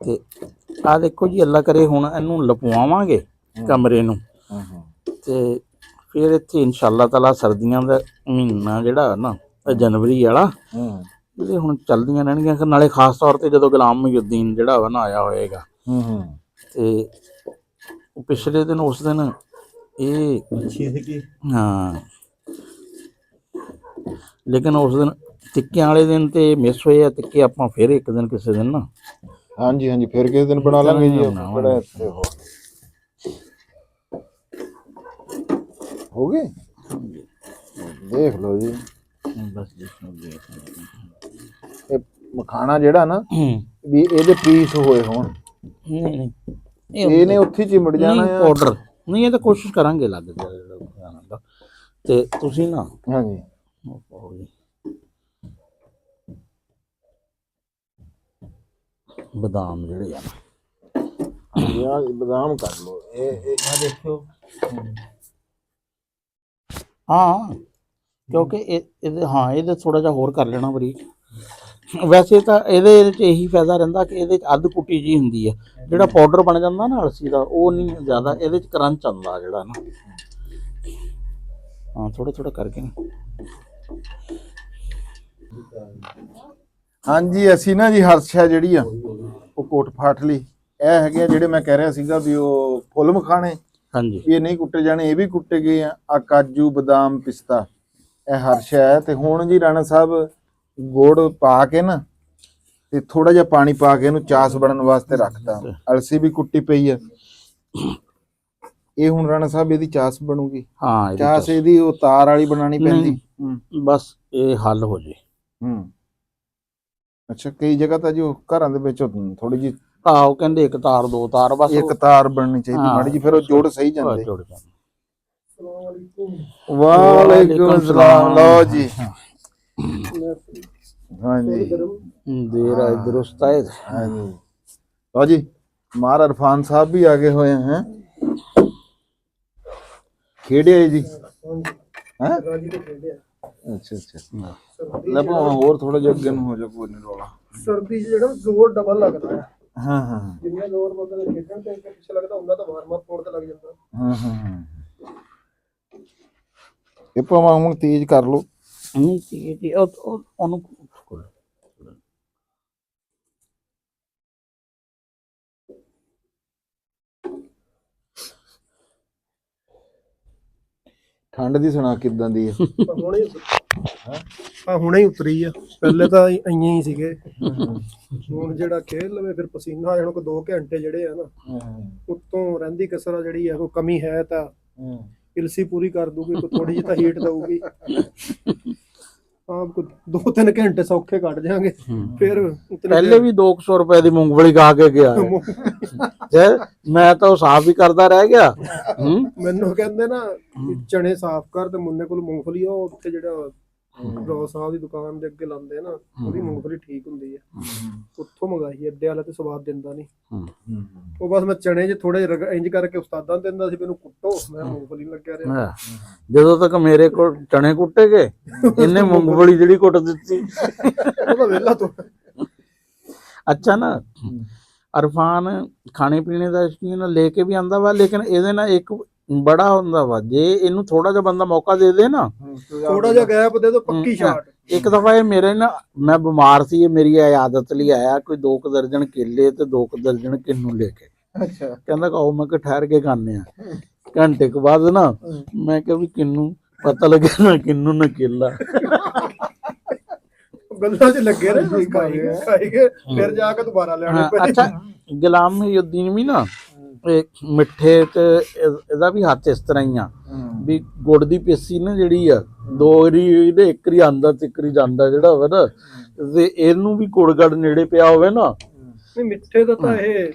ਤੇ ਆ ਦੇਖੋ ਜੀ, ਅੱਲਾ ਕਰੇ ਹੁਣ ਇਹਨੂੰ ਲਪਵਾਵਾਂਗੇ ਕਮਰੇ ਨੂੰ, ਤੇ ਫਿਰ ਇੱਥੇ ਇਨਸ਼ਾਅੱਲਾ ਤਾਲਾ ਸਰਦੀਆਂ ਦਾ ਮਹੀਨਾ ਜਿਹੜਾ ਨਾ ਜਨਵਰੀ ਵਾਲਾ, ਇਹਦੇ ਹੁਣ ਚੱਲਦੀਆਂ ਰਹਿਣਗੀਆਂ। ਨਾਲੇ ਖਾਸ ਤੌਰ ਤੇ ਜਦੋਂ ਗੁਲਾਮ ਮੁਹੀਉਦੀਨ ਜਿਹੜਾ ਵਾ ਨਾ ਆਇਆ ਹੋਏਗਾ, ਤੇ ਪਿਛਲੇ ਦਿਨ ਉਸ ਦਿਨ ਇਹ ਹਾਂ, ਲੇਕਿਨ ਉਸ ਦਿਨ ਟਿੱਕਿਆਂ ਵਾਲੇ ਦਿਨ ਤੇ ਮਿਸ ਹੋਏ ਆ ਟਿੱਕੇ। ਆਪਾਂ ਫਿਰ ਇੱਕ ਦਿਨ ਕਿਸੇ ਦਿਨ ਨਾ ਹਾਂਜੀ ਫਿਰ ਕਿਸੇ ਦਿਨ ਬਣਾ ਲਾਂਗੇ ਜੀ। ਹੋ ਗਏ, ਦੇਖ ਲਓ ਜੀ। ਬਸ ਇਹ ਮਖਾਣਾ ਜਿਹੜਾ ਨਾ ਵੀ ਇਹਦੇ ਪੀਸ ਹੋਏ ਹੋਣ, ਇਹਨੇ ਉੱਥੇ ਚਿਮੜ ਜਾਣਾ ਆ। ਪਾਊਡਰ ਨਹੀਂ, ਇਹ ਤਾਂ ਕੋਸ਼ਿਸ਼ ਕਰਾਂਗੇ ਲੱਗ ਜਾਣਾ। ਤੇ ਤੁਸੀਂ ਨਾ ਹਾਂਜੀ ਬਦਾਮ ਜਿਹੜੇ ਆ ਬਦਾਮ ਕਰ ਲਓ। ਇਹ ਦੇਖਿਓ, ਹਾਂ, ਕਿਉਂਕਿ ਇਹਦੇ ਹਾਂ ਇਹਦੇ ਥੋੜਾ ਜਿਹਾ ਹੋਰ ਕਰ ਲੈਣਾ ਬਰੀਕ। ਵੈਸੇ ਤਾਂ ਇਹਦੇ 'ਚ ਇਹੀ ਫਾਇਦਾ ਰਹਿੰਦਾ ਕਿ ਇਹਦੇ 'ਚ ਅੱਧ ਕੁੱਟੀ ਜੀ ਹੁੰਦੀ ਹੈ। ਜਿਹੜਾ ਪਾਊਡਰ ਬਣ ਜਾਂਦਾ ਨਾ ਅਲਸੀ ਦਾ, ਉਹ ਨਹੀਂ ਜ਼ਿਆਦਾ ਇਹਦੇ 'ਚ ਕਰੰਚ ਆਉਂਦਾ ਜਿਹੜਾ ਨਾ। ਹਾਂ, ਥੋੜਾ ਕਰਕੇ ਨਾ। ਹਾਂਜੀ, ਅਸੀਂ ਨਾ ਜੀ ਹਰਸ਼ਾ ਜਿਹੜੀ ਆ ਉਹ ਕੋਟ ਫਾਟ ਲਈ। ਇਹ ਹੈਗੇ ਜਿਹੜੇ ਮੈਂ ਕਹਿ ਰਿਹਾ ਸੀਗਾ ਵੀ ਉਹ ਫੁੱਲ ਮਖਾਣੇ, ਹਾਂਜੀ, ਇਹ ਨਹੀਂ ਕੁੱਟੇ ਜਾਣੇ, ਇਹ ਵੀ ਕੁੱਟੇ ਗਏ ਆ ਕਾਜੂ ਬਦਾਮ ਪਿਸਤਾ, ਇਹ ਹਰਸ਼ਾ ਹੈ। ਤੇ ਹੁਣ ਜੀ ਰਾਣਾ ਸਾਹਿਬ ਗੁੜ ਪਾ ਕੇ ਨਾ ਤੇ ਥੋੜਾ ਜਿਹਾ ਪਾਣੀ ਪਾ ਕੇ ਇਹਨੂੰ ਚਾਸ ਬਣਨ ਵਾਸਤੇ ਰੱਖਤਾ। ਅਲਸੀ ਵੀ ਕੁੱਟੀ ਪਈ ਆ। ਇਹ ਹੁਣ ਰਾਣਾ ਸਾਹਿਬ ਇਹਦੀ ਚਾਸ ਬਣੂਗੀ। ਹਾਂ, ਚਾਸ ਇਹਦੀ ਉਹ ਤਾਰ ਵਾਲੀ ਬਣਾਣੀ ਪੈਂਦੀ? ਬਸ ਇਹ ਹੱਲ ਹੋ ਜੇ। ਅੱਛਾ, ਕਈ ਜਗ੍ਹਾ ਤਾਂ ਜੋ ਘਰਾਂ ਦੇ ਵਿੱਚ ਥੋੜੀ ਜਿਹੀ ਉਹ ਕਹਿੰਦੇ ਇੱਕ ਤਾਰ ਦੋ ਤਾਰ, ਬਸ ਇੱਕ ਤਾਰ ਬਣਨੀ ਚਾਹੀਦੀ ਮਾੜੀ ਜੀ, ਫਿਰ ਉਹ ਜੋੜ ਸਹੀ ਜਾਂਦੇ। ਵਾਲੇਕੁਮ ਸਲਾਮ। ਲਓ ਜੀ, ਹਾਂਜੀ ਦੇਰ ਆਏ ਦਰੁਸਤ ਆਏ। ਹਾਂਜੀ ਲਓ ਜੀ, ਮਾਰ ਇਰਫਾਨ ਸਾਹਿਬ ਵੀ ਆ ਗਏ ਹੋਏ ਹੈ। ਖੇਡਿਆ ਜੀ ਹੈ? ਅੱਛਾ ਲੈ ਭਾਵੇਂ ਹੋਰ ਥੋੜਾ ਜਿਹਾ ਅੱਗੇ ਨੂੰ ਹੋ ਜਾ, ਕੋਈ ਨਹੀਂ ਰੌਲਾ। ਸਰਦੀ 'ਚ ਜਿਹੜਾ ਜ਼ੋਰ ਡਬਲ ਲੱਗਦਾ ਹੈ। ਹਾਂ ਜਿੰਨਾ ਜ਼ੋਰ ਬੰਦੇ ਦੇ ਖੇਡਣ ਤੇ ਪਿੱਛੇ ਲੱਗਦਾ, ਉਹਨਾਂ ਦਾ ਵਾਰਮ ਅਪ ਹੋਣ ਤੇ ਲੱਗ ਜਾਂਦਾ। ਇਹ ਭਾਵੇਂ ਹੁਣ ਤੇਜ਼ ਕਰ ਲਓ। ਨਹੀਂ, ਉਹਨੂੰ ਠੰਡ ਦੀ ਸੁਣਾ ਕਿੱਦਾਂ ਦੀ ਹੈ? ਹੁਣੇ ਹੀ ਉਤਰੀ ਆ, ਪਹਿਲੇ ਤਾਂ ਆਈਆਂ ਹੀ ਸੀਗੇ। ਹੁਣ ਜਿਹੜਾ ਖੇਡ ਲਵੇ ਫਿਰ ਪਸੀਨਾ ਆ ਜਾਣਾ। ਕੋਈ 2 ਘੰਟੇ ਜਿਹੜੇ ਆ ਨਾ, ਉੱਤੋਂ ਰਹਿੰਦੀ ਕਸਰ ਜਿਹੜੀ ਆ, ਕੋਈ ਕਮੀ ਹੈ ਤਾਂ ਇਲਸੀ ਪੂਰੀ ਕਰ ਦੂਗੀ, ਕੋਈ ਥੋੜੀ ਜਿਹੀ ਤਾਂ ਹੀਟ ਦਊਗੀ। ਆਪ 2-3 ਘੰਟੇ ਸੌਖੇ ਕੱਢ ਜਾਾਂਗੇ। ਫਿਰ ਪਹਿਲੇ ਵੀ 200 ਰੁਪਏ ਦੀ ਮੂੰਗਫਲੀ ਖਾ ਕੇ ਗਿਆ। ਮੈਂ ਤਾਂ ਉਹ ਸਾਫ਼ ਹੀ ਕਰਦਾ ਰਹਿ ਗਿਆ। ਮੈਨੂੰ ਕਹਿੰਦੇ ਨਾ ਚਣੇ ਸਾਫ਼ ਕਰ, ਤੇ ਮੁੰਨੇ ਕੋਲ ਮੂੰਗਫਲੀ ਆ, ਉੱਥੇ ਜਿਹੜਾ ਰੋ ਸਾਹਿਬ ਦੀ ਦੁਕਾਨ ਦੇ ਅੱਗੇ ਲਾਉਂਦੇ ਨਾ, ਉਹਦੀ ਮੂੰਗਫਲੀ ਠੀਕ ਹੁੰਦੀ ਹੈ। ਉੱਥੋਂ ਮੰਗਾਈ, ਅੱਡੇ ਵਾਲਾ ਤੇ ਸਵਾਦ ਦਿੰਦਾ ਨਹੀਂ। ਹੂੰ। ਉਹ ਬਸ ਮੈਂ ਚਣੇ 'ਚ ਥੋੜੇ ਇੰਜ ਕਰਕੇ ਉਸਤਾਦਾਂ ਨੂੰ ਦਿੰਦਾ ਸੀ, ਮੈਨੂੰ ਕੁੱਟੋ, ਮੈਂ ਮੂੰਗਫਲੀ ਲੱਗਿਆ ਰਿਹਾ। ਜਦੋਂ ਤੱਕ ਮੇਰੇ ਕੋਲ ਚਣੇ ਕੁੱਟੇ ਗਏ ਇਹਨੇ ਮੂੰਗਫਲੀ ਜਿਹੜੀ ਕੁੱਟ ਦਿੱਤੀ। ਉਹਦਾ ਵਿਹਲਾ ਤੋਂ ਅੱਛਾ ਨਾ, ਅਰਫਾਨ ਖਾਣੇ ਪੀਣੇ ਦਾ ਸ਼ੌਕੀਨ ਲੈ ਕੇ ਵੀ ਆਂਦਾ ਵਾ, ਲੇਕਿਨ ਇਹਦੇ ਨਾਲ ਇੱਕ ਬੜਾ ਹੁੰਦਾ ਵਾ, ਜੇ ਇਹਨੂੰ ਥੋੜਾ ਜਿਹਾ ਬੰਦਾ ਮੌਕਾ ਦੇ ਦੇ ਨਾ, ਥੋੜਾ ਜਿਹਾ ਗੈਪ ਦੇ ਦੋ, ਪੱਕੀ ਸ਼ਾਟ। ਇੱਕ ਦਫਾ ਇਹ ਮੇਰੇ ਨਾ, ਮੈਂ ਬਿਮਾਰ ਸੀ, ਇਹ ਮੇਰੀ ਆਦਤ ਲਈ ਆਇਆ ਕੋਈ 2 ਦਰਜਨ ਕੇਲੇ ਤੇ 2 ਦਰਜਨ ਕਿੰਨੂ ਲੈ ਕੇ। ਅੱਛਾ, ਕਹਿੰਦਾ ਕਹੋ, ਮੈਂ ਕਿ ਠਹਿਰ ਕੇ ਖਾਣੇ ਆ। ਘੰਟੇ ਕੁ ਬਾਅਦ ਨਾ ਮੈਂ ਕਿਹਾ ਵੀ ਕਿੰਨੂ, ਪਤਾ ਲੱਗਿਆ ਨਾ ਕਿੰਨੂ ਨਾ ਕੇਲਾ। ਗੱਲਾਂ 'ਚ ਲੱਗੇ ਰਹੇ, ਖਾਈ ਗਏ, ਫਿਰ ਜਾ ਕੇ ਦੁਬਾਰਾ ਲਿਆਣੇ ਪਏ। ਅੱਛਾ, ਗੁਲਾਮ ਮੁਹੀਉਦੀਨ ਵੀ ਨਾ ਮਿੱਠੇ ਤੇ ਇਹਦਾ ਵੀ ਹੱਥ ਇਸ ਤਰ੍ਹਾਂ ਹੀ ਆ ਵੀ ਗੁੜ ਦੀ ਪੇਸੀ ਨਾ ਜਿਹੜੀ ਆ, 2 ਵਾਰੀ ਇਹਦੇ 1 ਵਾਰੀ ਆਂਦਾ ਤੇ 1 ਵਾਰੀ ਜਾਂਦਾ ਜਿਹੜਾ ਹੋਵੇ ਨਾ, ਤੇ ਇਹਨੂੰ ਵੀ ਗੁੜ ਨੇੜੇ ਪਿਆ ਹੋਵੇ ਨਾ। ਨਹੀਂ, ਮਿੱਠੇ ਦਾ ਤਾਂ ਇਹ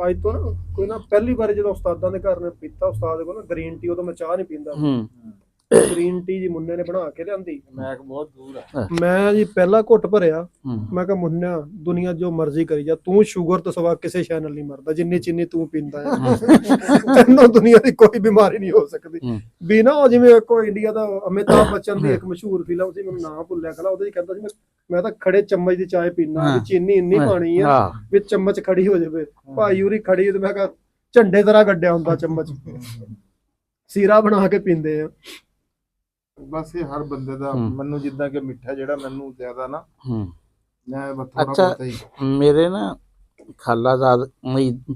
ਅੱਜ ਤੋਂ ਨਾ ਕੋਈ ਨਾ, ਪਹਿਲੀ ਵਾਰ ਜਦੋਂ ਉਸਤਾਦਾਂ ਦੇ ਘਰ ਨੇ ਪੀਤਾ, ਉਸਤਾਦ ਕੋਲ ਨਾ ਗ੍ਰੀਨ ਟੀ, ਉਦੋਂ ਮੈਂ ਚਾਹ ਨਹੀਂ ਪੀਂਦਾ, ਗ੍ਰੀਨ ਟੀ ਜੀ ਮੁੰਨੇ ਨੇ ਬਣਾ ਕੇ ਲਿਆਂਦੀ। ਮੈਂ ਬਹੁਤ ਦੂਰ ਆ, ਮੈਂ ਜੀ ਪਹਿਲਾ ਘੁੱਟ ਭਰਿਆ, ਮੈਂ ਕਿਹਾ ਮੁੰਨਿਆ ਦੁਨੀਆ ਜੋ ਮਰਜ਼ੀ ਕਰੀ ਜਾ, ਤੂੰ ਸ਼ੂਗਰ ਤੋਂ ਸਵਾ ਕਿਸੇ ਸ਼ੈ ਨਾਲ ਨਹੀਂ ਮਰਦਾ, ਜਿੰਨੀ ਚੀਨੀ ਤੂੰ ਪੀਂਦਾ ਹੈ, ਤੈਨੂੰ ਦੁਨੀਆ ਦੀ ਕੋਈ ਬਿਮਾਰੀ ਨਹੀਂ ਹੋ ਸਕਦੀ। ਵੀ ਨਾ, ਉਹ ਜਿਵੇਂ ਕੋਈ ਇੰਡੀਆ ਦਾ ਅਮਿਤਾਭ ਬੱਚਨ ਦੀ ਇੱਕ ਮਸ਼ਹੂਰ ਫਿਲਮ ਸੀ, ਮੈਨੂੰ ਨਾਂ ਭੁੱਲਿਆ ਖਲਾ, ਉਹਦੇ 'ਚ ਕਹਿੰਦਾ ਸੀ ਮੈਂ ਤਾਂ ਖੜੇ ਚਮਚ ਦੀ ਚਾਹ ਪੀਣਾ, ਚੀਨੀ ਇੰਨੀ ਪਾਣੀ ਆ ਵੀ ਚਮਚ ਖੜੀ ਹੋ ਜਾਵੇ। ਭਾਈ ਉਰੀ ਖੜੀ, ਤੇ ਮੈਂ ਕਿਹਾ ਝੰਡੇ ਤਰ੍ਹਾਂ ਗੱਡਿਆ ਹੁੰਦਾ ਚਮਚ, ਸੀਰਾ ਬਣਾ ਕੇ ਪੀਂਦੇ ਆ। ਬਸ ਇਹ ਹਰ ਬੰਦੇ ਦਾ, ਮੈਨੂੰ ਜਿੱਦਾਂ ਕਿ ਮਿੱਠਾ ਜਿਹੜਾ ਮੈਨੂੰ ਜ਼ਿਆਦਾ ਨਾ, ਮੈਂ ਥੋੜਾ ਅੱਛਾ, ਬਹੁਤਾ ਹੀ। ਮੇਰੇ ਨਾ ਖਾਲਾਜ਼ਾਦ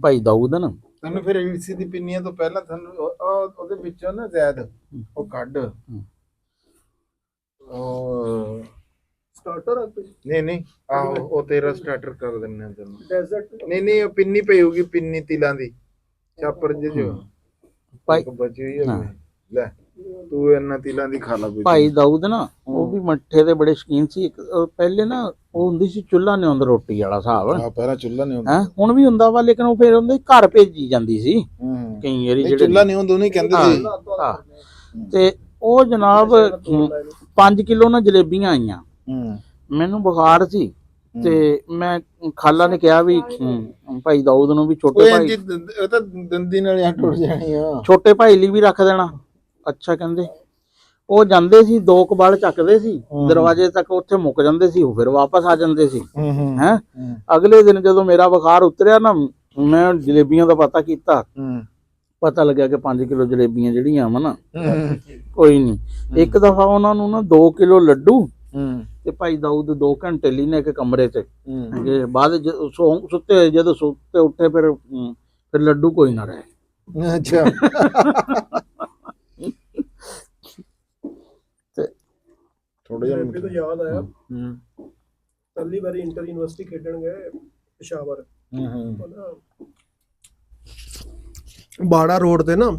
ਭਾਈ ਦਾਊਦ ਨਾ, ਤੈਨੂੰ ਫਿਰ ਇਲਸੀ ਦੀ ਪਿੰਨੀਆਂ ਤੋਂ ਪਹਿਲਾਂ ਤੁਹਾਨੂੰ ਉਹਦੇ ਵਿੱਚੋਂ ਨਾ ਜ਼ੈਦ ਉਹ ਕੱਢ, ਉਹ ਸਟਾਰਟਰ ਆ ਕੋਈ? ਨਹੀਂ ਆਹੋ, ਉਹ ਤੇਰਾ ਸਟਾਰਟਰ ਕਰ ਦਿੰਨੇ ਤੈਨੂੰ। ਡੈਜ਼ਰਟ ਨਹੀਂ ਉਹ ਪਿੰਨੀ ਪਈ ਹੋਊਗੀ, ਪਿੰਨੀ ਤਿਲਾਂ ਦੀ ਛਾਪਰ ਜੋ ਭਾਈ ਬਚੀ ਹੋਈ ਹੈ, ਲੈ ਤੂੰ ਇਹਨਾਂ ਤਿਲਾਂ ਦੀ ਖਾ ਲਾ। ਭਾਈ ਦਾਊਦ ਨਾ, ਉਹ ਵੀ ਮੱਠੇ ਦੇ ਬੜੇ ਸ਼ੌਕੀਨ ਸੀ। ਪਹਿਲੇ ਨਾ ਉਹ ਹੁੰਦੀ ਸੀ ਚੁੱਲ੍ਹਾ ਨਿਉਂਦ ਰੋਟੀ ਵਾਲਾ ਹਿਸਾਬ, ਪਹਿਲਾਂ ਚੁੱਲ੍ਹਾ ਨਿਉਂਦ ਹੈ, ਹੁਣ ਵੀ ਹੁੰਦਾ ਵਾ, ਲੇਕਿਨ ਉਹ ਫਿਰ ਉਹਦੇ ਘਰ ਭੇਜੀ ਜਾਂਦੀ ਸੀ ਕਈ ਵਾਰੀ, ਜਿਹੜੇ ਚੁੱਲ੍ਹਾ ਨਿਉਂਦ ਉਹਨੂੰ ਕਹਿੰਦੇ ਸੀ। ਤੇ ਉਹ ਜਨਾਬ 5 ਕਿਲੋ ਨਾ ਜਲੇਬੀਆਂ ਆਈਆਂ, ਮੈਨੂੰ ਬੁਖਾਰ ਸੀ, ਤੇ ਮੈਂ ਖਾਲਾ ਨੇ ਕਿਹਾ ਵੀ ਭਾਈ ਦਾਊਦ ਨੂੰ ਵੀ ਛੋਟੇ ਭਾਈ, ਉਹ ਤਾਂ ਦੰਦੀ ਨਾਲ ਟੁੱਟ ਜਾਣੀ ਆ, ਛੋਟੇ ਭਾਈ ਲਈ ਵੀ ਰੱਖ ਦੇਣਾ। ਅੱਛਾ ਕਹਿੰਦੇ, ਉਹ ਜਾਂਦੇ ਸੀ 2 ਕਬਾਲ ਚੱਕਦੇ ਸੀ, ਦਰਵਾਜ਼ੇ ਤੱਕ ਉੱਥੇ ਮੁੱਕ ਜਾਂਦੇ ਸੀ, ਉਹ ਫਿਰ ਵਾਪਸ ਆ ਜਾਂਦੇ ਸੀ। ਹੈਂ, ਅਗਲੇ ਦਿਨ ਜਦੋਂ ਮੇਰਾ ਬੁਖਾਰ ਉਤਰਿਆ ਨਾ, ਮੈਂ ਜਲੇਬੀਆਂ ਦਾ ਪਤਾ ਕੀਤਾ, ਪਤਾ ਲੱਗਿਆ ਕਿ 5 ਕਿਲੋ ਜਲੇਬੀਆਂ ਜਿਹੜੀਆਂ ਵਾ ਨਾ, ਕੋਈ ਨਹੀਂ। ਇੱਕ ਦਫਾ ਉਹਨਾਂ ਨੂੰ ਨਾ 2 ਕਿਲੋ ਲੱਡੂ ਤੇ ਭਾਈ ਦਾਊਦ 2 ਘੰਟੇ ਲਈ ਨੇ ਇੱਕ ਕਮਰੇ ਤੇ, ਬਾਅਦ ਸੁੱਤੇ, ਜਦੋਂ ਸੁੱਤੇ ਉੱਠੇ ਫਿਰ ਲੱਡੂ ਕੋਈ ਨਾ ਰਹੇ। ਅੱਛਾ, ਥੋੜਾ ਜਿਹਾ ਮੈਨੂੰ ਯਾਦ ਆਇਆ, ਪਹਿਲੀ ਵਾਰੀ ਇੰਟਰ ਯੂਨੀਵਰਸਿਟੀ ਖੇਡਣ ਗਏ ਪਿਸ਼ਾਵਰ, ਬਾੜਾ ਰੋਡ ਤੇ ਨਾ,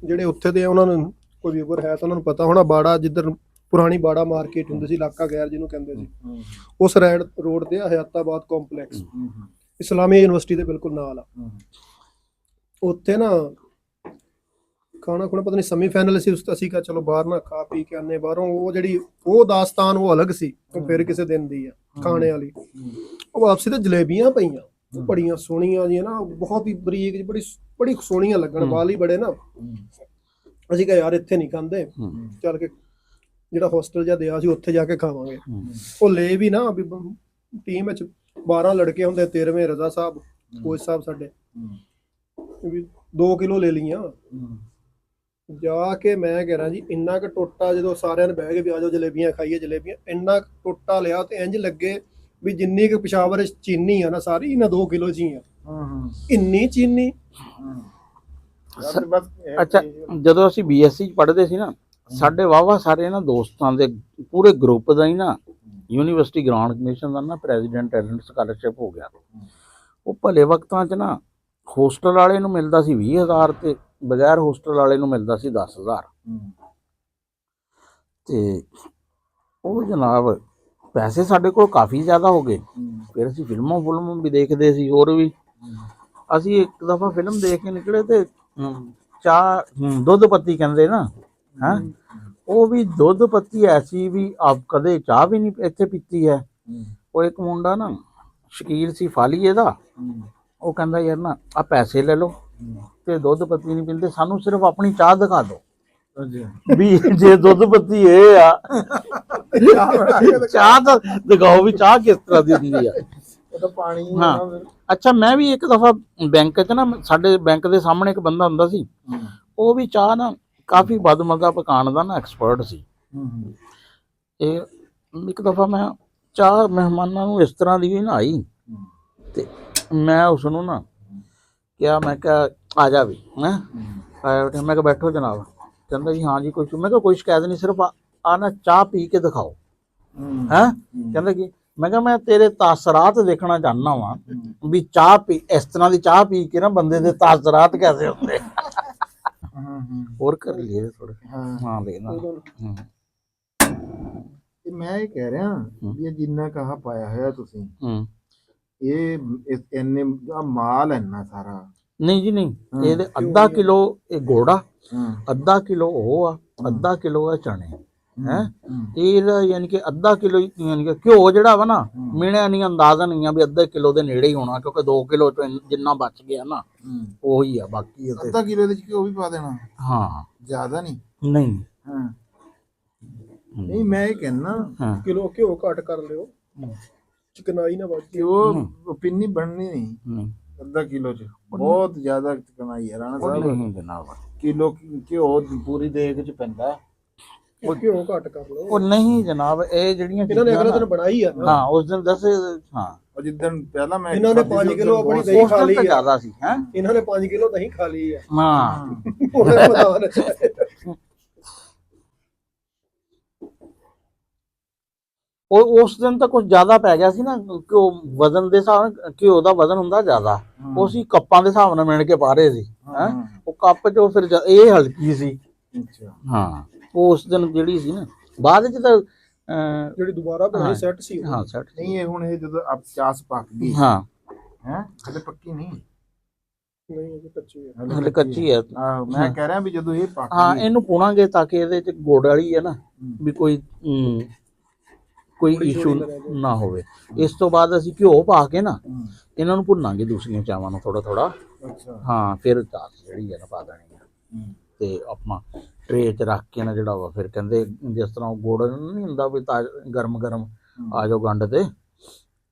ਜਿਹੜੇ ਉੱਥੇ ਦੇ ਉਹਨਾਂ ਨੂੰ ਕੋਈ ਵੀਵਰ ਹੈ ਤਾਂ ਉਹਨਾਂ ਨੂੰ ਪਤਾ ਹੋਣਾ, ਬਾੜਾ ਜਿੱਧਰ ਪੁਰਾਣੀ ਬਾੜਾ ਮਾਰਕੀਟ ਹੁੰਦੀ ਸੀ, ਇਲਾਕਾ ਗੈਰ ਜਿਹਨੂੰ ਕਹਿੰਦੇ ਸੀ, ਉਸ ਰੋਡ ਤੇ ਹਯਾਤਾਬਾਦ ਕੰਪਲੈਕਸ, ਇਸਲਾਮੀ ਯੂਨੀਵਰਸਿਟੀ ਦੇ ਬਿਲਕੁਲ ਨਾਲ ਆ। ਉੱਥੇ ਨਾ ਖਾਣਾ ਖੁਣਾ ਪਤਾ ਨਹੀਂ ਸੈਮੀਫਾਈਨਲ ਸੀ, ਅਸੀਂ ਕਿਹਾ ਚਲੋ ਬਾਹਰ ਨਾ ਖਾ ਪੀ ਕੇ ਆਨੇ ਬਾਹਰੋਂ। ਉਹ ਜਿਹੜੀ ਉਹ ਦਾਸਤਾਨ ਉਹ ਅਲੱਗ ਸੀ, ਉਹ ਫਿਰ ਕਿਸੇ ਦਿਨ ਦੀ ਆ ਖਾਣੇ ਵਾਲੀ। ਉਹ ਵਾਪਸੀ ਤੇ ਜਲੇਬੀਆਂ ਪਈਆਂ, ਬੜੀਆਂ ਸੋਹਣੀਆਂ ਜੀ ਨਾ, ਬਹੁਤ ਹੀ ਬਰੀਕ, ਬੜੀ ਸੋਹਣੀਆਂ ਲੱਗਣ, ਵਾਲ ਹੀ ਬੜੇ ਨਾ। ਅਸੀਂ ਕਿਹਾ ਯਾਰ ਇੱਥੇ ਨਹੀਂ ਖਾਂਦੇ, ਚੱਲ ਕੇ ਜਿਹੜਾ ਹੋਸਟਲ ਜਿਹਾ ਦਿਆ ਸੀ ਉੱਥੇ ਜਾ ਕੇ ਖਾਵਾਂਗੇ। ਉਹ ਲੈ ਵੀ ਨਾ, ਵੀ ਟੀਮ ਵਿੱਚ 12 ਲੜਕੇ ਹੁੰਦੇ, 13ਵੇਂ ਰਜ਼ਾ ਸਾਹਿਬ ਕੋਚ ਸਾਹਿਬ ਸਾਡੇ, ਵੀ 2 ਕਿਲੋ ਲੈ ਲਈਆਂ। ਜਾ ਕੇ ਮੈਂ ਕਹਿ ਰਿਹਾ ਜੀ, ਇੰਨਾ ਕੁ ਟੋਟਾ, ਜਦੋਂ ਸਾਰਿਆਂ ਨੇ ਬਹਿ ਕੇ ਵੀ ਆ ਜਾਓ ਜਲੇਬੀਆਂ ਖਾਈਏ ਜਲੇਬੀਆਂ, ਇੰਨਾ ਟੋਟਾ ਲਿਆ ਤੇ ਇੰਜ ਲੱਗੇ ਵੀ ਜਿੰਨੀ ਕੁ ਪਿਸ਼ਾਵਰ ਚੀਨੀ ਆ ਨਾ, ਸਾਰੀ ਇਹਨਾਂ 2 ਕਿਲੋ ਚ ਹੀ ਆ, ਇੰਨੀ ਚੀਨੀ। ਅੱਛਾ, ਜਦੋਂ ਅਸੀਂ BSc ਪੜ੍ਹਦੇ ਸੀ ਨਾ, ਸਾਡੇ ਵਾਹਵਾ ਸਾਰੇ ਨਾ ਦੋਸਤਾਂ ਦੇ ਪੂਰੇ ਗਰੁੱਪ ਦਾ ਹੀ ਨਾ ਯੂਨੀਵਰਸਿਟੀ ਗ੍ਰਾਂਟ ਕਮਿਸ਼ਨ ਦਾ ਨਾ ਪ੍ਰੈਜ਼ੀਡੈਂਟ ਟੈਲੈਂਟ ਸਕਾਲਰਸ਼ਿਪ ਹੋ ਗਿਆ। ਉਹ ਭਲੇ ਵਕਤਾਂ 'ਚ ਨਾ ਹੋਸਟਲ ਵਾਲੇ ਨੂੰ ਮਿਲਦਾ ਸੀ 20,000 ਤੇ ਬਗੈਰ ਹੋਸਟਲ ਵਾਲੇ ਨੂੰ ਮਿਲਦਾ ਸੀ 10,000। ਤੇ ਉਹ ਜਨਾਬ ਪੈਸੇ ਸਾਡੇ ਕੋਲ ਕਾਫੀ ਜ਼ਿਆਦਾ ਹੋ ਗਏ। ਫਿਰ ਅਸੀਂ ਫਿਲਮਾਂ ਵੀ ਦੇਖਦੇ ਸੀ, ਹੋਰ ਵੀ। ਅਸੀਂ ਇੱਕ ਦਫਾ ਫਿਲਮ ਦੇਖ ਕੇ ਨਿਕਲੇ ਤੇ ਚਾਹ ਦੁੱਧ ਪੱਤੀ ਕਹਿੰਦੇ ਨਾ, ਹੈਂ, ਉਹ ਵੀ ਦੁੱਧ ਪੱਤੀ ਐਸੀ ਵੀ ਆਪ ਕਦੇ ਚਾਹ ਵੀ ਨਹੀਂ ਇੱਥੇ ਪੀਤੀ ਹੈ। ਉਹ ਇੱਕ ਮੁੰਡਾ ਨਾ ਸ਼ਕੀਲ ਸੀ ਫਾਲੀਏ ਦਾ, ਉਹ ਕਹਿੰਦਾ ਯਾਰ ਨਾ ਆ ਪੈਸੇ ਲੈ ਲਓ ਤੇ ਦੁੱਧ ਪੱਤੀ ਨਹੀਂ ਪੀਂਦੇ, ਸਾਨੂੰ ਸਿਰਫ ਆਪਣੀ ਚਾਹ ਦਿਖਾ ਦਿਓ ਵੀ ਜੇ ਦੁੱਧ ਪੱਤੀ ਇਹ ਆ ਚਾਹ ਤਾਂ ਦਿਖਾਓ ਵੀ ਚਾਹ ਕਿਸ ਤਰ੍ਹਾਂ ਦੀ ਹੁੰਦੀ ਆ। ਉਹ ਤਾਂ ਪਾਣੀ ਹਾਂ ਅੱਛਾ, ਮੈਂ ਵੀ ਇੱਕ ਦਫਾ ਬੈਂਕ 'ਚ ਨਾ, ਸਾਡੇ ਬੈਂਕ ਦੇ ਸਾਹਮਣੇ ਇੱਕ ਬੰਦਾ ਹੁੰਦਾ ਸੀ, ਉਹ ਵੀ ਚਾਹ ਨਾ ਕਾਫੀ ਬਦਮਜ਼ਾ ਪਕਾਉਣ ਦਾ ਨਾ ਐਕਸਪਰਟ ਸੀ। ਇਹ ਇੱਕ ਦਫਾ ਮੈਂ ਚਾਹ ਮਹਿਮਾਨਾਂ ਨੂੰ ਇਸ ਤਰ੍ਹਾਂ ਦੀ ਵੀ ਨਾ ਆਈ ਤੇ ਮੈਂ ਉਸ ਨੂੰ ਨਾ ਕਿਹਾ, ਮੈਂ ਕਿਹਾ ਆ ਜਾ ਵੀ ਹੈਂ ਆਇਆ, ਮੈਂ ਕਿਹਾ ਬੈਠੋ ਜਨਾਬ। ਕਹਿੰਦਾ ਜੀ ਹਾਂ ਜੀ ਕੁਛ, ਮੈਂ ਕਿਹਾ ਕੋਈ ਸ਼ਿਕਾਇਤ ਨਹੀਂ, ਸਿਰਫ ਆ ਨਾ ਚਾਹ ਪੀ ਕੇ ਦਿਖਾਓ। ਹੈਂ ਕਹਿੰਦਾ ਕਿ, ਮੈਂ ਕਿਹਾ ਮੈਂ ਤੇਰੇ ਤਾਸਰਾਤ ਦੇਖਣਾ ਚਾਹੁੰਦਾ ਵਾਂ ਵੀ ਚਾਹ ਪੀ, ਇਸ ਤਰ੍ਹਾਂ ਦੀ ਚਾਹ ਪੀ ਕੇ ਨਾ ਬੰਦੇ ਦੇ ਤਾਸਰਾਤ ਕੈਸੇ ਹੁੰਦੇ। ਹੋਰ ਕਰ ਲਈਏ ਥੋੜੇ। ਹਾਂ ਦੇਖਣਾ। ਤੇ ਮੈਂ ਇਹ ਕਹਿ ਰਿਹਾ ਵੀ ਇਹ ਜਿੰਨਾ ਕਹਾ ਪਾਇਆ ਹੋਇਆ ਤੁਸੀਂ, ਇਹ ਇੰਨੇ ਮਾਲ ਇੰਨਾ ਸਾਰਾ ਨਹੀਂ ਜੀ ਨਹੀਂ, ਇਹਦੇ ਅੱਧਾ ਕਿਲੋ ਇਹ ਗੋੜਾ, ਅੱਧਾ ਕਿਲੋ ਉਹ ਆ, ਅੱਧਾ ਕਿਲੋ ਆ ਚਣੇ ਹੈ, ਇਹਦਾ ਯਾਨੀ ਕਿ ਅੱਧਾ ਕਿਲੋ, ਯਾਨੀ ਕਿ ਘਿਓ ਜਿਹੜਾ ਵਾ ਨਾ ਮਿਣਿਆ ਨਹੀਂ, ਅੰਦਾਜ਼ਾ ਨਹੀਂ ਆ ਵੀ ਅੱਧੇ ਕਿਲੋ ਦੇ ਨੇੜੇ ਹੀ ਹੋਣਾ, ਕਿਉਂਕਿ 2 ਕਿਲੋ ਚ ਜਿੰਨਾ ਬਚ ਗਿਆ ਨਾ ਉਹੀ ਆ, ਬਾਕੀ ਅੱਧਾ ਕਿਲੋ ਦੇ ਘਿਓ ਵੀ ਪਾ ਦੇਣਾ। ਹਾਂ ਜ਼ਿਆਦਾ ਨਹੀਂ। ਨਹੀਂ ਨਹੀਂ ਮੈਂ ਇਹ ਕਹਿਣਾ ਕਿਲੋ ਘਿਓ ਘੱਟ ਕਰ ਲਿਓ, ਚਿਕਨਾਈ ਨਾ ਵੱਧ ਘਿਓ ਪਿੰਨੀ ਬਣਨੀ ਨਹੀਂ ਅੱਧਾ ਕਿਲੋ ਚ, ਬਹੁਤ ਜ਼ਿਆਦਾ ਚਿਕਨਾਈ ਹੈ ਰਾਣਾ ਸਾਹਿਬ। ਨਹੀਂ ਜਨਾਬ, ਕਿਲੋ ਘਿਓ ਪੂਰੀ ਦੇਗ ਚ ਪੈਂਦਾ, ਉਹ ਘਿਓ ਘੱਟ ਕਰ ਲਓ। ਉਹ ਨਹੀਂ ਜਨਾਬ, ਇਹ ਜਿਹੜੀਆਂ ਇਹਨਾਂ ਨੇ ਅਗਲੇ ਦਿਨ ਬਣਾਈ ਆ ਨਾ। ਹਾਂ ਉਸ ਦਿਨ ਦੱਸੇ। ਹਾਂ ਉਹ ਜਿੱਦਣ ਪਹਿਲਾਂ ਮੈਂ ਇਹਨਾਂ ਨੇ 5 ਕਿਲੋ ਆਪਣੀ ਦਹੀਂ ਖਾ ਲਈ ਆ, ਜ਼ਿਆਦਾ ਸੀ ਹੈ, ਇਹਨਾਂ ਨੇ 5 ਕਿਲੋ ਦਹੀਂ ਖਾ ਲਈ ਆ। ਹਾਂ ਉਹਨੇ ਪਤਾ ਨਾ ਉਹ ਉਸ ਦਿਨ ਤਾਂ ਕੁਝ ਜ਼ਿਆਦਾ ਪੈ ਗਿਆ ਸੀ ਨਾ, ਘਿਓ ਵਜ਼ਨ ਦੇ ਹਿਸਾਬ ਨਾਲ, ਘਿਓ ਦਾ ਵਜ਼ਨ ਹੁੰਦਾ ਜ਼ਿਆਦਾ, ਉਹ ਸੀ ਕੱਪਾਂ ਦੇ ਹਿਸਾਬ ਨਾਲ ਮਿਣ ਕੇ ਪਾ ਰਹੇ ਸੀ ਹੈ, ਉਹ ਕੱਪ ਚੋਂ ਫਿਰ ਇਹ ਹਲਕੀ ਸੀ। ਹਾਂ ਉਹ ਉਸ ਦਿਨ ਜਿਹੜੀ ਸੀ ਨਾ, ਬਾਅਦ ਚ ਤਾਂ ਜਿਹੜੀ ਦੁਬਾਰਾ ਬਣਾਈ ਸੈੱਟ ਸੀ। ਹਾਂ ਸੈੱਟ ਨਹੀਂ, ਇਹ ਹੁਣ ਇਹ ਜਦੋਂ ਆਪ ਚਾਸ ਪੱਕ ਗਈ ਹਾਂ ਹੈ, ਹਲੇ ਪੱਕੀ ਨਹੀਂ, ਨਹੀਂ ਇਹ ਕੱਚੀ ਹੈ, ਹਲੇ ਕੱਚੀ ਹੈ। ਮੈਂ ਕਹਿ ਰਿਹਾ ਵੀ ਜਦੋਂ ਇਹ ਪੱਕ ਹਾਂ ਇਹਨੂੰ ਪੁਣਾਂਗੇ ਤਾਂ ਕਿ ਇਹਦੇ ਚ ਗੁੜ ਵਾਲੀ ਹੈ ਨਾ ਵੀ ਕੋਈ ਇਸ਼ੂ ਨਾ ਹੋਵੇ। ਇਸ ਤੋਂ ਬਾਅਦ ਅਸੀਂ ਘਿਓ ਪਾ ਕੇ ਨਾ ਇਹਨਾਂ ਨੂੰ ਭੁੰਨਾਂਗੇ ਦੂਸਰੀਆਂ ਚਾਵਾਂ ਨੂੰ ਥੋੜਾ ਥੋੜਾ। ਹਾਂ ਫਿਰ ਚਾਸ ਜਿਹੜੀ ਹੈ ਨਾ ਪਾ ਦੇਣੀ ਆ ਤੇ ਆਪਾਂ ਟਰੇ 'ਚ ਰੱਖ ਕੇ ਨਾ ਜਿਹੜਾ ਵਾ, ਫਿਰ ਕਹਿੰਦੇ ਜਿਸ ਤਰ੍ਹਾਂ ਗੁੜ ਨਹੀਂ ਹੁੰਦਾ ਵੀ ਗਰਮ ਗਰਮ ਆ ਜਾਓ ਗੰਢ ਤੇ,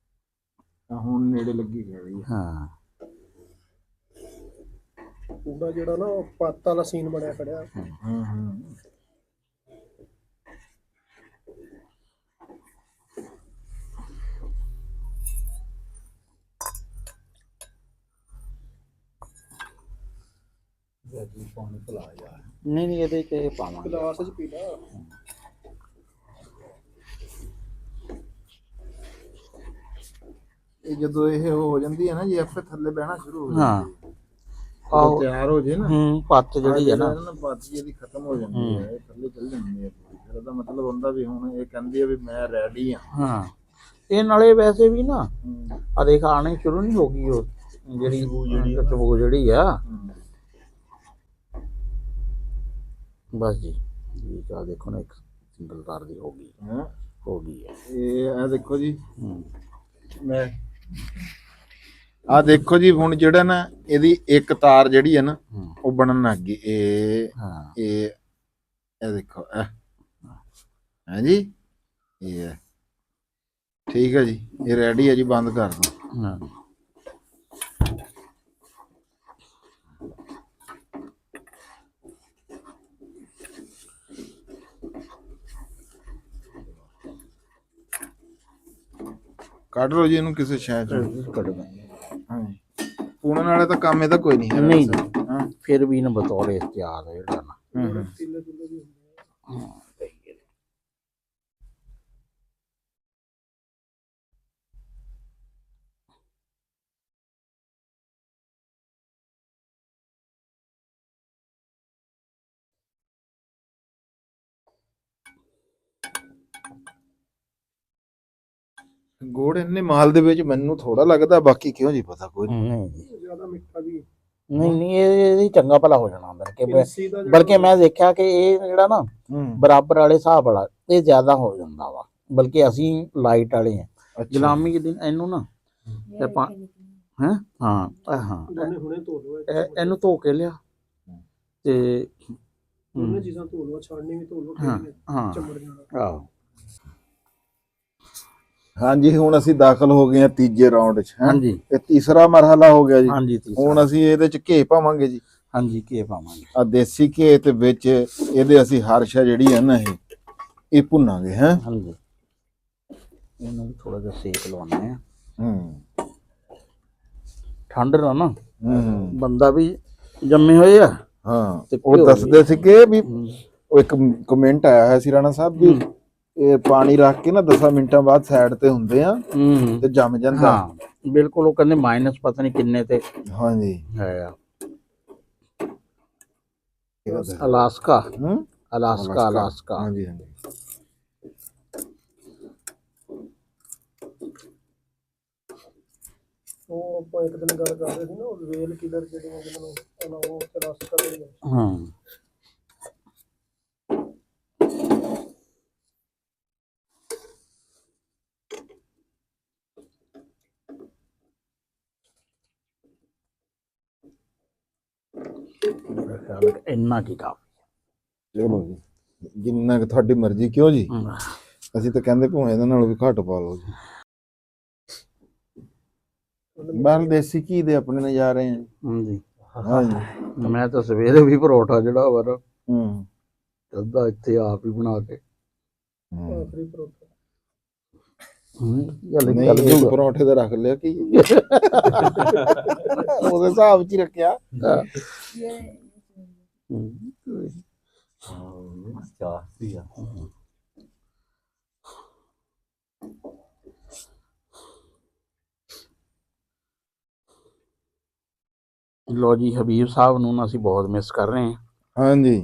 ਹੁਣ ਨੇੜੇ ਲੱਗੀ ਗਈ। ਹਾਂ ਪੂਰਾ ਜਿਹੜਾ ਨਾ ਪੱਤ ਵਾਲਾ ਸੀਨ ਬਣਿਆ ਖੜਿਆ। ਪਾਣੀ ਪਿਲਾ ਯਾਰ, ਨਹੀਂ ਇਹਦੇ 'ਚ ਇਹ ਪਾਵਾਂਗੇ, ਗਲਾਸ 'ਚ ਪੀ ਲਾ। ਇਹ ਜਦੋਂ ਇਹ ਹੋ ਜਾਂਦੀ ਹੈ ਨਾ ਜੀ, ਆਪੇ ਥੱਲੇ ਬਹਿਣਾ ਸ਼ੁਰੂ ਹੋ ਹਾਂ ਆਹੋ ਤਿਆਰ ਹੋ ਜੇ ਨਾ, ਪੱਤ ਜਿਹੜੀ ਹੈ ਨਾ ਪੱਤ ਜਿਹਦੀ ਖਤਮ ਹੋ ਜਾਂਦੀ ਹੈ, ਇਹ ਥੱਲੇ ਚੱਲ ਜਾਂਦੀ ਹੈ, ਫਿਰ ਉਹਦਾ ਮਤਲਬ ਹੁੰਦਾ ਵੀ ਹੁਣ ਇਹ ਕਹਿੰਦੀ ਹੈ ਵੀ ਮੈਂ ਰੈਡੀ ਆ। ਹਾਂ ਇਹ ਨਾਲੇ ਵੈਸੇ ਵੀ ਨਾ ਆ ਦੇਖ ਆਣੀ ਸ਼ੁਰੂ ਨਹੀਂ ਹੋ ਗਈ, ਉਹ ਜਿਹੜੀ ਖੁਸ਼ਬੂ ਜਿਹੜੀ ਆ। ਬਸ ਜੀ ਚਾਹ ਦੇਖੋ ਨਾ, ਇੱਕ ਸਿੰਗਲ ਤਾਰ ਦੀ ਹੋ ਗਈ ਹੈ, ਹੋ ਗਈ ਹੈ ਇਹ ਦੇਖੋ ਜੀ। ਮੈਂ ਆ ਦੇਖੋ ਜੀ, ਹੁਣ ਜਿਹੜਾ ਨਾ ਇਹਦੀ ਇੱਕ ਤਾਰ ਜਿਹੜੀ ਹੈ ਨਾ ਉਹ ਬਣਨ ਲੱਗ ਗਈ। ਇਹ ਦੇਖੋ ਹੈ ਜੀ, ਇਹ ਠੀਕ ਹੈ ਜੀ, ਇਹ ਰੈਡੀ ਹੈ ਜੀ, ਬੰਦ ਕਰ ਦੋ। ਹਾਂ ਕੱਢ ਲਓ ਜੀ ਇਹਨੂੰ ਕਿਸੇ ਸ਼ਾਇਦ ਕੱਢ ਦਾਂ। ਪੂਣਨ ਵਾਲਾ ਤਾਂ ਕੰਮ ਇਹਦਾ ਕੋਈ ਨਹੀਂ ਹੈ। ਨਹੀਂ ਫਿਰ ਵੀ ਨਾ ਬਤੌਰ ਇਖਤਿਆਰ ਹੈ ਜਿਹੜਾ ਨਾ। ਗੁੜ ਇੰਨੇ ਮਾਲ ਦੇ ਵਿੱਚ ਮੈਨੂੰ ਥੋੜਾ ਲੱਗਦਾ, ਬਾਕੀ ਕਿਉਂ ਜੀ ਪਤਾ ਕੋਈ ਨਹੀਂ ਜ਼ਿਆਦਾ ਮਿੱਠਾ ਵੀ ਨਹੀਂ ਇਹ ਚੰਗਾ ਭਲਾ ਹੋ ਜਾਣਾ ਬਲਕਿ ਮੈਂ ਦੇਖਿਆ ਕਿ ਇਹ ਜਿਹੜਾ ਨਾ ਬਰਾਬਰ ਵਾਲੇ ਹਿਸਾਬ ਵਾਲਾ ਇਹ ਜ਼ਿਆਦਾ ਹੋ ਜਾਂਦਾ ਵਾ, ਬਲਕਿ ਅਸੀਂ ਲਾਈਟ ਵਾਲੇ ਆ। ਗੁਲਾਮੀ ਦੇ ਦਿਨ ਇਹਨੂੰ ਨਾ ਤੇ ਹਾਂ ਹਾਂ ਦੋਨੇ ਹੁਣੇ ਧੋ ਲਓ ਇਹਨੂੰ ਧੋ ਕੇ ਲਿਆ ਤੇ ਦੋਨੇ ਚੀਜ਼ਾਂ ਧੋ ਲਓ, ਛਾਣਨੀ ਵੀ ਧੋ ਲਓ, ਹਾਂ ਫਿਰ ਹਾਂ ਚਮੜ ਜਾਣਾ। ਆਹੋ ਹਾਂਜੀ ਹੁਣ ਅਸੀਂ ਦਾਖਲ ਹੋ ਗਏ ਆ ਤੀਜੇ ਰਾਉਂਡ 'ਚ ਹੈ। ਹਾਂਜੀ ਇਹ ਤੀਸਰਾ ਮਰਹਲਾ ਹੋ ਗਿਆ ਜੀ। ਹਾਂਜੀ ਹੁਣ ਅਸੀਂ ਇਹਦੇ 'ਚ ਘੇ ਪਾਵਾਂਗੇ ਜੀ। ਹਾਂਜੀ ਘੇ ਪਾਵਾਂਗੇ ਆ ਦੇਸੀ ਘੇ ਤੇ ਵਿੱਚ ਇਹਦੇ ਅਸੀਂ ਹਰਸ਼ਾ ਜਿਹੜੀ ਹੈ ਨਾ ਇਹ ਭੁੰਨਾਂਗੇ ਹੈ। ਹਾਂਜੀ ਇਹਨੂੰ ਵੀ ਥੋੜਾ ਜਿਹਾ ਸੇਕ ਲਵਾਉਂਦੇ ਆ। ਠੰਡ ਦਾ ਨਾ ਬੰਦਾ ਵੀ ਜੰਮੇ ਹੋਏ ਆ। ਹਾਂ ਤੇ ਉਹ ਦੱਸਦੇ ਸੀਗੇ ਵੀ ਉਹ ਇੱਕ ਕਮੈਂਟ ਆਇਆ ਹੋਇਆ ਸੀ ਰਾਣਾ ਸਾਹਿਬ ਵੀ ਇਹ ਪਾਣੀ ਰੱਖ ਕੇ ਨਾ 10 ਮਿੰਟਾਂ ਬਾਅਦ ਸਾਈਡ ਤੇ ਹੁੰਦੇ ਆ ਤੇ ਜੰਮ ਜਾਂਦਾ। ਹਾਂ ਬਿਲਕੁਲ ਉਹ ਕਹਿੰਦੇ ਮਾਈਨਸ ਪਤਾ ਨਹੀਂ ਕਿੰਨੇ ਤੇ ਹਾਂਜੀ ਹੈ ਆ। ਅਲਾਸਕਾ ਅਲਾਸਕਾ ਹਾਂਜੀ ਹਾਂਜੀ ਉਹ ਆਪਾਂ ਇੱਕ ਦਿਨ ਗੱਲ ਕਰਦੇ ਸੀ ਨਾ, ਉਹ ਵੇਲ ਕਿਲਰ ਜਿਹੜੇ ਜਿਹਨਾਂ ਨੂੰ ਉਹ ਅਲਾਸਕਾ ਦੇ ਹਾਂ ਮੇਰਾ ਖਿਆਲ ਹੈ ਇੰਨਾ ਕੀ ਕਾਫੀ। ਚਲੋ ਜੀ ਜਿੰਨਾ ਕਿ ਤੁਹਾਡੀ ਮਰਜ਼ੀ। ਕਿਉਂ ਜੀ ਅਸੀਂ ਤਾਂ ਕਹਿੰਦੇ ਭਾਵੇਂ ਇਹਦੇ ਨਾਲੋਂ ਵੀ ਘੱਟ ਪਾ ਲਓ ਜੀ। ਬਾਹਰ ਦੇਸੀ ਘੀ ਦੇ ਆਪਣੇ ਨਜ਼ਾਰੇ ਆ ਹਾਂਜੀ ਹਾਂਜੀ। ਮੈਂ ਤਾਂ ਸਵੇਰੇ ਵੀ ਪਰੌਠਾ ਜਿਹੜਾ ਵਾ ਅੱਧਾ ਇੱਥੇ ਆਪ ਹੀ ਬਣਾ ਕੇ ਆਖਰੀ ਪਰੋਠਾ ਨਹੀਂ ਇੱਕ ਪਰੌਂਠੇ ਦਾ ਰੱਖ ਲਿਆ ਕੀ ਉਹਦੇ ਹਿਸਾਬ 'ਚ ਹੀ ਰੱਖਿਆ। ਲੋ ਜੀ ਹਬੀਬ ਸਾਹਿਬ ਨੂੰ ਅਸੀਂ ਬਹੁਤ ਮਿਸ ਕਰ ਰਹੇ ਹਾਂ। ਹਾਂਜੀ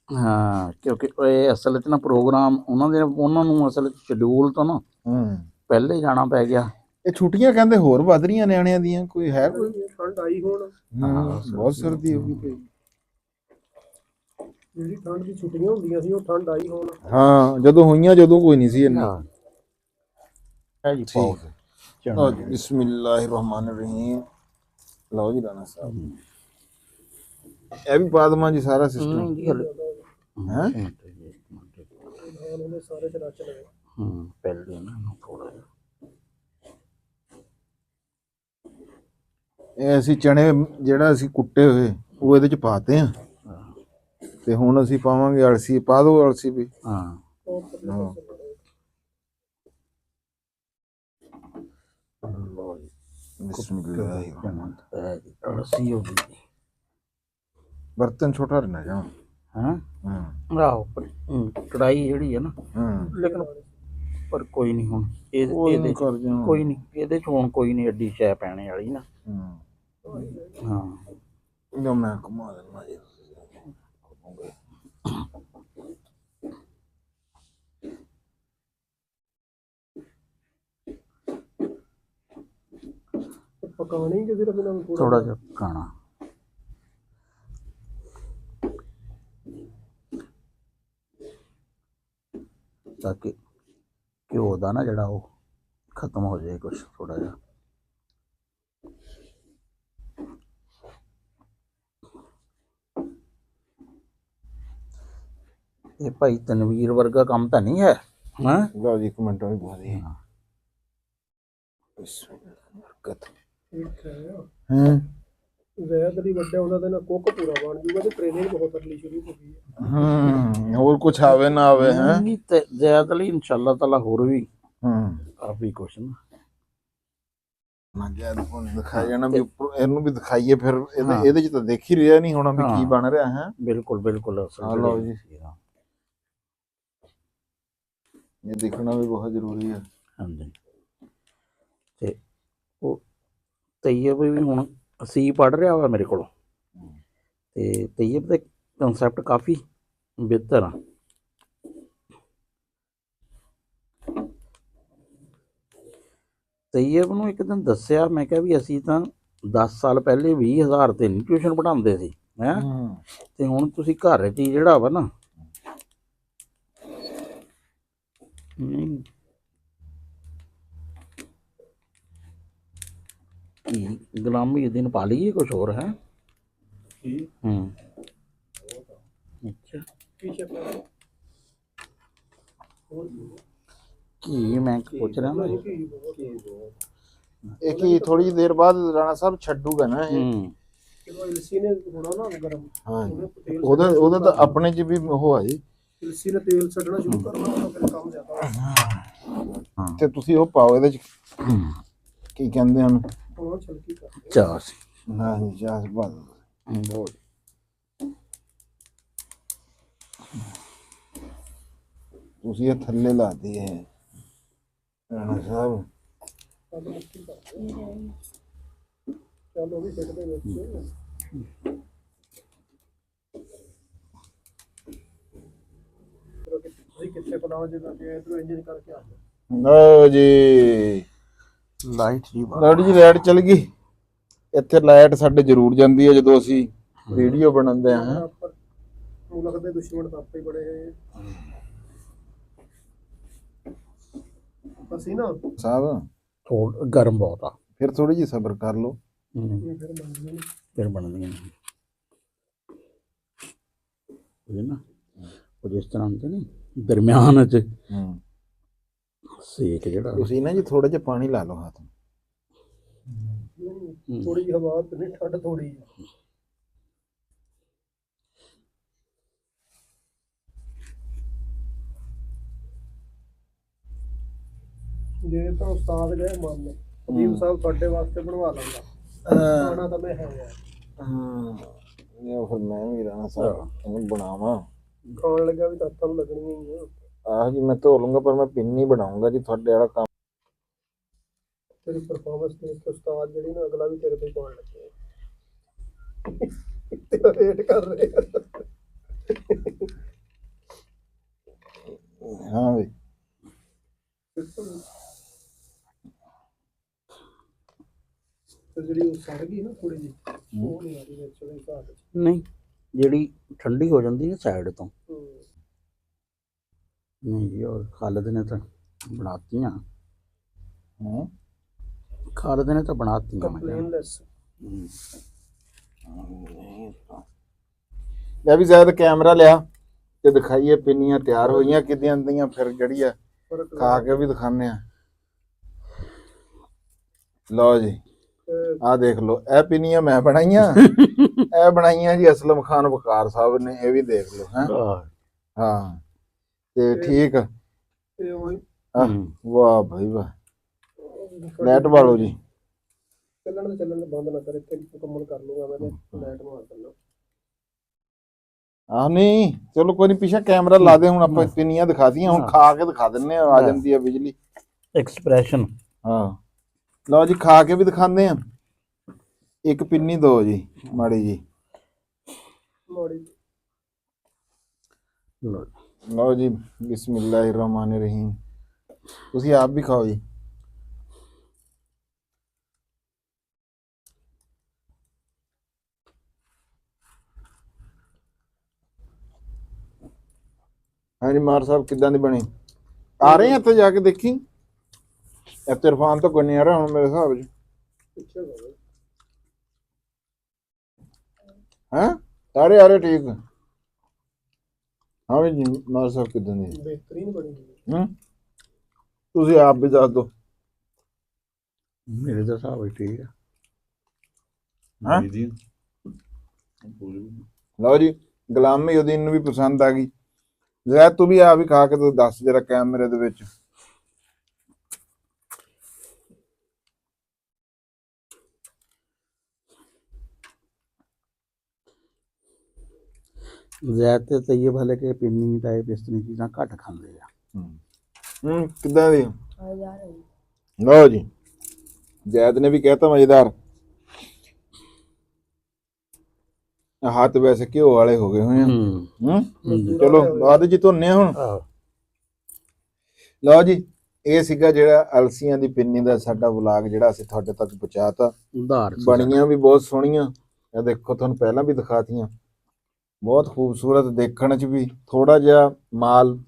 ਹਾਂ ਕਿਉਂਕਿ ਇਹ ਅਸਲ 'ਚ ਨਾ ਪ੍ਰੋਗਰਾਮ ਉਹਨਾਂ ਨੂੰ ਅਸਲ 'ਚ ਸ਼ਡਿਊਲ ਤੋਂ ਨਾ ਪਹਿਲੇ ਜਾਣਾ ਪੈ ਗਿਆ। ਇਹ ਛੁੱਟੀਆਂ ਕਹਿੰਦੇ ਹੋਰ ਵੱਧ ਰਹੀਆਂ ਨਿਆਣਿਆਂ ਦੀਆਂ। ਕੋਈ ਹੈ ਕੋਈ ਠੰਡ ਆਈ ਹੁਣ ਬਹੁਤ ਸਰਦੀ ਹੋ ਗਈ ਪਈ। ਜਿਹੜੀ ਠੰਡ ਦੀ ਛੁੱਟੀਆਂ ਹੁੰਦੀਆਂ ਸੀ ਉਹ ਠੰਡ ਆਈ ਹੁਣ। ਹਾਂ ਜਦੋਂ ਹੋਈਆਂ ਜਦੋਂ ਕੋਈ ਨਹੀਂ ਸੀ ਇੰਨੀ। ਬਿਸਮਿਲ੍ਲਾਹਿਰ ਰਹਿਮਾਨਿਰ ਰਹੀਮ। ਲਓ ਜੀ ਰਾਣਾ ਸਾਹਿਬ ਇਹ ਵੀ ਪਾ ਦੇਵਾਂ ਜੀ ਸਾਰਾ ਸਿਸਟਮ ਹੈ। ਸਾਰੇ ਚ ਰਚ ਲਵੇ ਪਹਿਲੇ ਨਾ ਥੋੜਾ ਜਿਹਾ ਇਹ ਅਸੀਂ ਚਣੇ ਜਿਹੜਾ ਅਸੀਂ ਕੁੱਟੇ ਹੋਏ ਉਹ ਇਹਦੇ ਚ ਪਾਤੇ ਆ ਤੇ ਹੁਣ ਅਸੀਂ ਪਾਵਾਂਗੇ ਅਲਸੀ। ਪਾ ਦੋ ਅਲਸੀ ਵੀ। ਹਾਂ ਅਲਸੀ ਹੋ ਗਈ। ਬਰਤਨ ਛੋਟਾ ਰਹਿਣਾ ਜਾ ਆਹੋ ਕੜਾਈ ਜਿਹੜੀ ਹੈ ਨਾ ਲੇਕਿਨ ਪਰ ਕੋਈ ਨਹੀਂ ਹੁਣ ਇਹਦੇ ਕੋਈ ਨਹੀਂ ਇਹਦੇ ਚ ਹੁਣ ਕੋਈ ਨਹੀਂ ਐਡੀ ਸ਼ੈ ਪੈਣੇ ਵਾਲੀ ਨਾ। ਹਾਂ ਮੈਂ ਘੁਮਾ ਦੇਣਾ ਜੀ। ਪਕਾਣੀ ਕਿ ਸਿਰਫ ਇਹਨਾਂ ਨੂੰ ਥੋੜਾ ਜਿਹਾ ਪਕਾਣਾ। ਤਾਂ ਕਿ ਘਿਓ ਦਾ ਨਾ ਜਿਹੜਾ ਉਹ ਖਤਮ ਹੋ ਜਾਏ ਕੁਛ ਥੋੜਾ ਜਿਹਾ। ਇਹ ਭਾਈ ਤਨਵੀਰ ਵਰਗਾ ਕੰਮ ਤਾਂ ਨਹੀਂ ਹੈ। ਲਓ ਜੀ ਕਮੈਂਟਾਂ ਵੀ ਪਾ ਦੇ। ਵੈਦ ਦੀ ਵੱਡਾ ਉਹਨਾਂ ਦੇ ਨਾਲ ਕੁੱਕ ਪੂਰਾ ਬਣ ਜੂਗਾ ਤੇ ਟ੍ਰੇਨਿੰਗ ਬਹੁਤ ਅਰਲੀ ਸ਼ੁਰੂ ਹੋ ਗਈ ਹੈ। ਹੋਰ ਕੁਝ ਆਵੇ ਨਾ ਆਵੇ ਹੈ ਤੇ ਜ਼ਿਆਦਾ ਲਈ ਇਨਸ਼ਾਅੱਲਾ ਤਾਲਾ ਹੋਰ ਵੀ ਕਾਫੀ ਕੁਛ ਨਾ ਦਿਖਾਇਆ ਜਾਣਾ ਵੀ ਇਹਨੂੰ ਵੀ ਦਿਖਾਈਏ ਫਿਰ ਇਹਦੇ ਚ ਤਾਂ ਦੇਖ ਹੀ ਰਿਹਾ ਨਹੀਂ ਹੋਣਾ ਵੀ ਕੀ ਬਣ ਰਿਹਾ ਹੈ। ਬਿਲਕੁਲ ਬਿਲਕੁਲ ਲਓ ਜੀ ਇਹ ਦੇਖਣਾ ਵੀ ਬਹੁਤ ਜ਼ਰੂਰੀ ਹੈ। ਹਾਂਜੀ ਤੇ ਉਹ ਤਈਅਬ ਵੀ ਹੁਣ ਸੀ ਪੜ੍ਹ ਰਿਹਾ ਵਾ ਮੇਰੇ ਕੋਲੋਂ ਤੇ ਤਈਅਬ ਦੇ ਕਨਸੈਪਟ ਕਾਫੀ ਬਿਹਤਰ ਆ। ਤਈਅਬ ਨੂੰ ਇੱਕ ਦਿਨ ਦੱਸਿਆ ਮੈਂ ਕਿਹਾ ਵੀ ਅਸੀਂ ਤਾਂ 10 ਸਾਲ ਪਹਿਲੇ 20,000 ਤੇ ਨਹੀਂ ਟਿਊਸ਼ਨ ਪੜ੍ਹਾਉਂਦੇ ਸੀ ਹੈ ਤੇ ਹੁਣ ਤੁਸੀਂ ਘਰ 'ਚ ਹੀ ਜਿਹੜਾ ਵਾ ਨਾ ਗੁਲਾਮੀ ਦਿਨ ਪਾ ਲਈਏ ਕੁਝ ਹੋਰ ਹੈ। ਅੱਛਾ ਕੀ ਮੈਂ ਪੁੱਛ ਰਿਹਾ ਨਾ, ਇਹ ਕੀ ਥੋੜੀ ਜਿਹੀ ਦੇਰ ਬਾਅਦ ਰਾਣਾ ਸਾਹਿਬ ਛੱਡੂਗਾ ਨਾ ਇਹ। ਜਦੋਂ ਇਲਸੀ ਨੇ ਹੋਣਾ ਨਾ ਗਰਮ, ਹਾਂ ਉਹਦਾ ਤਾਂ ਆਪਣੇ ਚ ਵੀ ਉਹ ਆ ਜੀ, ਇਲਸੀ ਨੇ ਤੇਲ ਛੱਡਣਾ ਸ਼ੁਰੂ ਕਰਨਾ, ਉਹਦਾ ਫਿਰ ਕੰਮ ਜ਼ਿਆਦਾ। ਤੇ ਤੁਸੀਂ ਉਹ ਪਾਓ ਇਹਦੇ ਚ, ਕੀ ਕਹਿੰਦੇ ਹਨ, ਛਲਕੀ ਕਰਦੇ ਚਾਹ ਹਾਂ ਜੀ ਚਾਹ ਬਾਦ ਬਹੁਤ ਤੁਸੀਂ ਇਹ ਥੱਲੇ ਲਾਤੀ ਹੈ ਰਾਣਾ ਸਾਹਿਬ। ਚੱਲ ਉਹ ਵੀ ਸਿੱਟਦੇ ਵਿੱਚ। ਤੁਸੀਂ ਕਿੱਥੇ ਬਣਾਓ ਜਿੱਦਾਂ ਕਿ ਇਧਰੋਂ ਇੰਜਨ ਕਰਕੇ ਆ ਲਓ ਜੀ ਲਾਈਟ ਜੀ ਲਾਈਟ ਚਲ ਗਈ। ਇੱਥੇ ਲਾਈਟ ਸਾਡੇ ਜ਼ਰੂਰ ਜਾਂਦੀ ਹੈ ਜਦੋਂ ਅਸੀਂ ਵੀਡੀਓ ਬਣਾਉਂਦੇ ਹਾਂ। ਨੂੰ ਲੱਗਦੇ ਦੁਸ਼ਮਣ ਤਾਂ ਆਪੇ ਬੜੇ ਹੈ ਅਸੀਂ ਨਾ ਸਾਹਿਬ, ਥੋੜਾ ਗਰਮ ਬਹੁਤ ਆ, ਫਿਰ ਥੋੜੀ ਜਿਹੀ ਸਬਰ ਕਰ ਲਓ, ਫਿਰ ਬਣਦੀਆਂ ਇਹ ਨਾ। ਉਹ ਜਿਸ ਤਰ੍ਹਾਂ ਹੁੰਦੇ ਨੇ ਦਰਮਿਆਨ ਚ ਸੇਕ ਜਿਹੜਾ, ਤੁਸੀਂ ਨਾ ਜੀ ਥੋੜਾ ਜਿਹਾ ਪਾਣੀ ਲਾ ਲਓ ਹੱਥ, ਥੋੜੀ ਜਿਹੀ ਹਵਾ ਤੇ ਨਹੀਂ, ਠੰਡ ਥੋੜੀ ਜੇ ਤਾਂ ਉਸਤਾਦ ਗਏ ਮੰਨ ਲਓ ਅਜੀਬ ਸਾਹਿਬ ਤੁਹਾਡੇ ਵਾਸਤੇ ਬਣਵਾ ਲਾਂਗਾ, ਖਾਣਾ ਤਾਂ ਮੈਂ ਹੈ ਯਾਰ। ਇਹ ਫਿਰ ਮੈਂ ਵੀ ਰਾਣਾ ਸਾਹਿਬ ਉਹਨੂੰ ਬਣਾਵਾਂ, ਖਾਣ ਲੱਗਾ ਵੀ ਤਾਂ ਹੱਥਾਂ ਨੂੰ ਲੱਗਣੀਆਂ ਹੀ ਆ। ਆਹ ਜੀ ਮੈਂ ਧੋ ਲੂੰਗਾ, ਪਰ ਮੈਂ ਪਿੰਨੀ ਬਣਾਉਂਗਾ ਜੀ ਤੁਹਾਡੇ ਵਾਲਾ ਕੰਮ। ਤੇਰੀ ਪਰਫਾਰਮੈਂਸ ਦੇਖ ਕੇ ਉਸਤਾਦ ਜਿਹੜੀ ਨਾ ਅਗਲਾ ਵੀ ਤੇਰੇ ਤੇ ਪਾਉਣ ਲੱਗੇ, ਤੇਰਾ ਵੇਟ ਕਰ ਰਹੇ ਹਾਂ ਵੀ ਜਿਹੜੀ ਉਹ ਸੜ ਗਈ ਨਾ ਥੋੜੀ ਜਿਹੀ, ਉਹ ਨਹੀਂ ਆ ਰਹੀ ਵਿੱਚ ਉਹਦੇ ਹਿਸਾਬ ਵਿੱਚ। ਨਹੀਂ ਜਿਹੜੀ ਠੰਡੀ ਹੋ ਜਾਂਦੀ ਹੈ ਸਾਈਡ ਤੋਂ, ਨਹੀਂ ਜੀ ਉਹ ਖਾਲਦ ਨੇ ਤਾਂ ਬਣਾਤੀਆਂ, ਖਾਲਦ ਨੇ ਤਾਂ ਬਣਾਤੀਆਂ ਕੰਪਲੇਨਲੈਸ। ਮੈਂ ਵੀ ਜ਼ਿਆਦਾ ਕੈਮਰਾ ਲਿਆ ਤੇ ਦਿਖਾਈਏ ਪਿੰਨੀਆਂ ਤਿਆਰ ਹੋਈਆਂ ਕਿਦਾਂ ਦੀਆਂ, ਫਿਰ ਜਿਹੜੀ ਆ ਖਾ ਕੇ ਵੀ ਦਿਖਾਉਂਦੇ ਆ। ਲਓ ਜੀ ਆਹ ਦੇਖ ਲਓ, ਇਹ ਪਿੰਨੀਆਂ ਮੈਂ ਬਣਾਈਆਂ, ਇਹ ਬਣਾਈਆਂ ਜੀ ਅਸਲਮ ਖਾਨ ਵਕਾਰ ਸਾਹਿਬ ਨੇ, ਇਹ ਵੀ ਦੇਖ ਲਓ ਹੈ। ਹਾਂ ਤੇ ਠੀਕ, ਵਾਹ ਭਾਈ ਵਾਹ। ਲਾਈਟ ਵਾਲੋ ਜੀ, ਚੱਲਣ ਦੇ ਬੰਦ ਨਾ ਕਰ, ਇੱਥੇ ਮੁਕੰਮਲ ਕਰ ਲੂੰਗਾ ਮੈਂ, ਲਾਈਟ ਮਾਰ ਦਿੰਦਾ। ਆਹ ਨਹੀਂ ਚਲੋ ਕੋਈ ਨਹੀਂ, ਪਿੱਛੇ ਕੈਮਰਾ ਲਾ ਦੇ, ਹੁਣ ਆਪਾਂ ਪਿੰਨੀਆਂ ਦਿਖਾਤੀਆਂ, ਹੁਣ ਖਾ ਕੇ ਦਿਖਾ ਦਿੰਨੇ ਆ ਜਾਂਦੀ ਆ ਬਿਜਲੀ ਐਕਸਪ੍ਰੈਸ਼ਨ। ਹਾਂ ਲਓ ਜੀ ਖਾ ਕੇ ਵੀ ਦਿਖਾਉਂਦੇ ਆ, ਇੱਕ ਪਿੰਨੀ ਦੋ ਜੀ ਮਾੜੀ ਜੀ, ਲਓ ਜੀ ਬਿਸਮਿਲ੍ਲਾਹਿਰ ਰਹਿਮਾਨਿਰ ਰਹੀਮ। ਤੁਸੀਂ ਆਪ ਵੀ ਖਾਓ ਜੀ। ਹਾਂਜੀ ਮਾਰ ਸਾਹਿਬ ਕਿੱਦਾਂ ਦੀ ਬਣੀ? ਆ ਰਹੇ ਆ ਇੱਥੇ ਜਾ ਕੇ ਦੇਖੀ, ਇੱਥੇ ਇਰਫਾਨ ਤਾਂ ਕੋਈ ਨਹੀਂ ਆ ਰਿਹਾ ਹੁਣ ਮੇਰੇ ਹਿਸਾਬ 'ਚ ਹੈ, ਸਾਰੇ ਆ ਰਹੇ ਠੀਕ। ਹਾਂ ਵੀ ਮਾਰ ਸਾਹਿਬ ਕਿੱਦਾਂ ਦੀ? ਬਿਹਤਰੀਨ ਬਣੀ। ਤੁਸੀਂ ਆਪ ਵੀ ਦੱਸ ਦਿਓ। ਮੇਰੇ ਤਾਂ ਹਿਸਾਬ ਵਿੱਚ ਠੀਕ ਹੈ। ਲਓ ਜੀ ਗੁਲਾਮੀ ਉਹਦੀ ਨੂੰ ਵੀ ਪਸੰਦ ਆ ਗਈ। ਜ਼ੈਦ ਤੂੰ ਵੀ ਆ ਵੀ ਖਾ ਕੇ ਤੂੰ ਦੱਸ ਜਰਾ ਕੈਮਰੇ ਦੇ ਵਿੱਚ। ਜ਼ੈਦ ਤੇ ਤਈਏ ਭਲੇ ਕੇ ਪਿੰਨੀ ਟਾਈਪ ਇਸ ਤਰ੍ਹਾਂ ਚੀਜ਼ਾਂ ਘੱਟ ਖਾਂਦੇ ਆ। ਕਿੱਦਾਂ ਦੀ? ਲਓ ਜੀ ਜ਼ੈਦ ਨੇ ਵੀ ਕਹਿਤਾ ਮਜ਼ੇਦਾਰ। ਹੱਥ ਵੈਸੇ ਘਿਓ ਵਾਲੇ ਹੋ ਗਏ ਹੋਏ ਆ। ਚਲੋ ਬਾਅਦ ਚ ਧੋਨੇ ਆ ਹੁਣ। ਲਓ ਜੀ ਇਹ ਸੀਗਾ ਜਿਹੜਾ ਅਲਸੀਆਂ ਦੀ ਪਿੰਨੀ ਦਾ ਸਾਡਾ ਵਲੌਗ, ਜਿਹੜਾ ਅਸੀਂ ਤੁਹਾਡੇ ਤੱਕ ਪਹੁੰਚਾਤਾ। ਬਣੀਆਂ ਵੀ ਬਹੁਤ ਸੋਹਣੀਆਂ, ਇਹ ਦੇਖੋ ਤੁਹਾਨੂੰ ਪਹਿਲਾਂ ਵੀ ਦਿਖਾਤੀਆਂ, ਬਹੁਤ ਖੂਬਸੂਰਤ ਦੇਖਣ ਚ ਵੀ। ਥੋੜਾ ਜਿਹਾ ਮਾਲ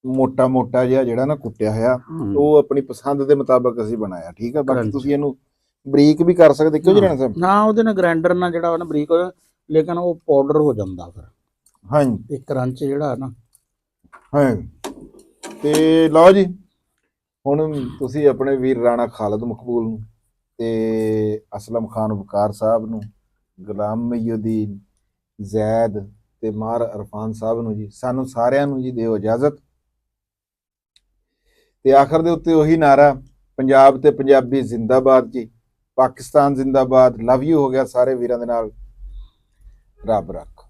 ਮੋਟਾ ਮੋਟਾ ਜਿਹਾ ਜਿਹੜਾ ਨਾ ਕੁੱਟਿਆ ਹੋਇਆ, ਉਹ ਆਪਣੀ ਪਸੰਦ ਦੇ ਮੁਤਾਬਕ ਅਸੀਂ ਬਣਾਇਆ। ਠੀਕ ਆ, ਬਾਕੀ ਤੁਸੀਂ ਇਹਨੂੰ ਬਰੀਕ ਵੀ ਕਰ ਸਕਦੇ ਕਿਉਂ ਜੀ ਰਾਣਾ ਸਾਹਿਬ? ਨਾ ਉਹਦੇ ਨਾਲ ਗ੍ਰਾਈਂਡਰ ਨਾਲ ਜਿਹੜਾ ਨਾ ਬਰੀਕ ਹੋ ਜਾਂਦਾ, ਲੇਕਿਨ ਉਹ ਪਾਊਡਰ ਹੋ ਜਾਂਦਾ ਫਿਰ। ਹਾਂਜੀ ਇੱਕ ਕਰੰਚ ਜਿਹੜਾ ਨਾ। ਹਾਂ ਤੇ ਲਓ ਜੀ, ਹੁਣ ਤੁਸੀਂ ਆਪਣੇ ਵੀਰ ਰਾਣਾ ਖਾਲਦ ਮਕਬੂਲ ਨੂੰ ਤੇ ਅਸਲਮ ਖਾਨ ਵਕਾਰ ਸਾਹਿਬ ਨੂੰ, ਗੁਲਾਮ ਮਹੀਉਦੀਨ, ਜ਼ੈਦ ਤੇ ਮਾਰ ਅਰਫਾਨ ਸਾਹਿਬ ਨੂੰ ਜੀ, ਸਾਨੂੰ ਸਾਰਿਆਂ ਨੂੰ ਜੀ ਦਿਓ ਇਜਾਜ਼ਤ। ਤੇ ਆਖਰ ਦੇ ਉੱਤੇ ਉਹੀ ਨਾਰਾ, ਪੰਜਾਬ ਤੇ ਪੰਜਾਬੀ ਜ਼ਿੰਦਾਬਾਦ ਜੀ, ਪਾਕਿਸਤਾਨ ਜ਼ਿੰਦਾਬਾਦ, ਲਵ ਯੂ ਹੋ ਗਿਆ ਸਾਰੇ ਵੀਰਾਂ ਦੇ ਨਾਲ, ਰੱਬ ਰੱਖ।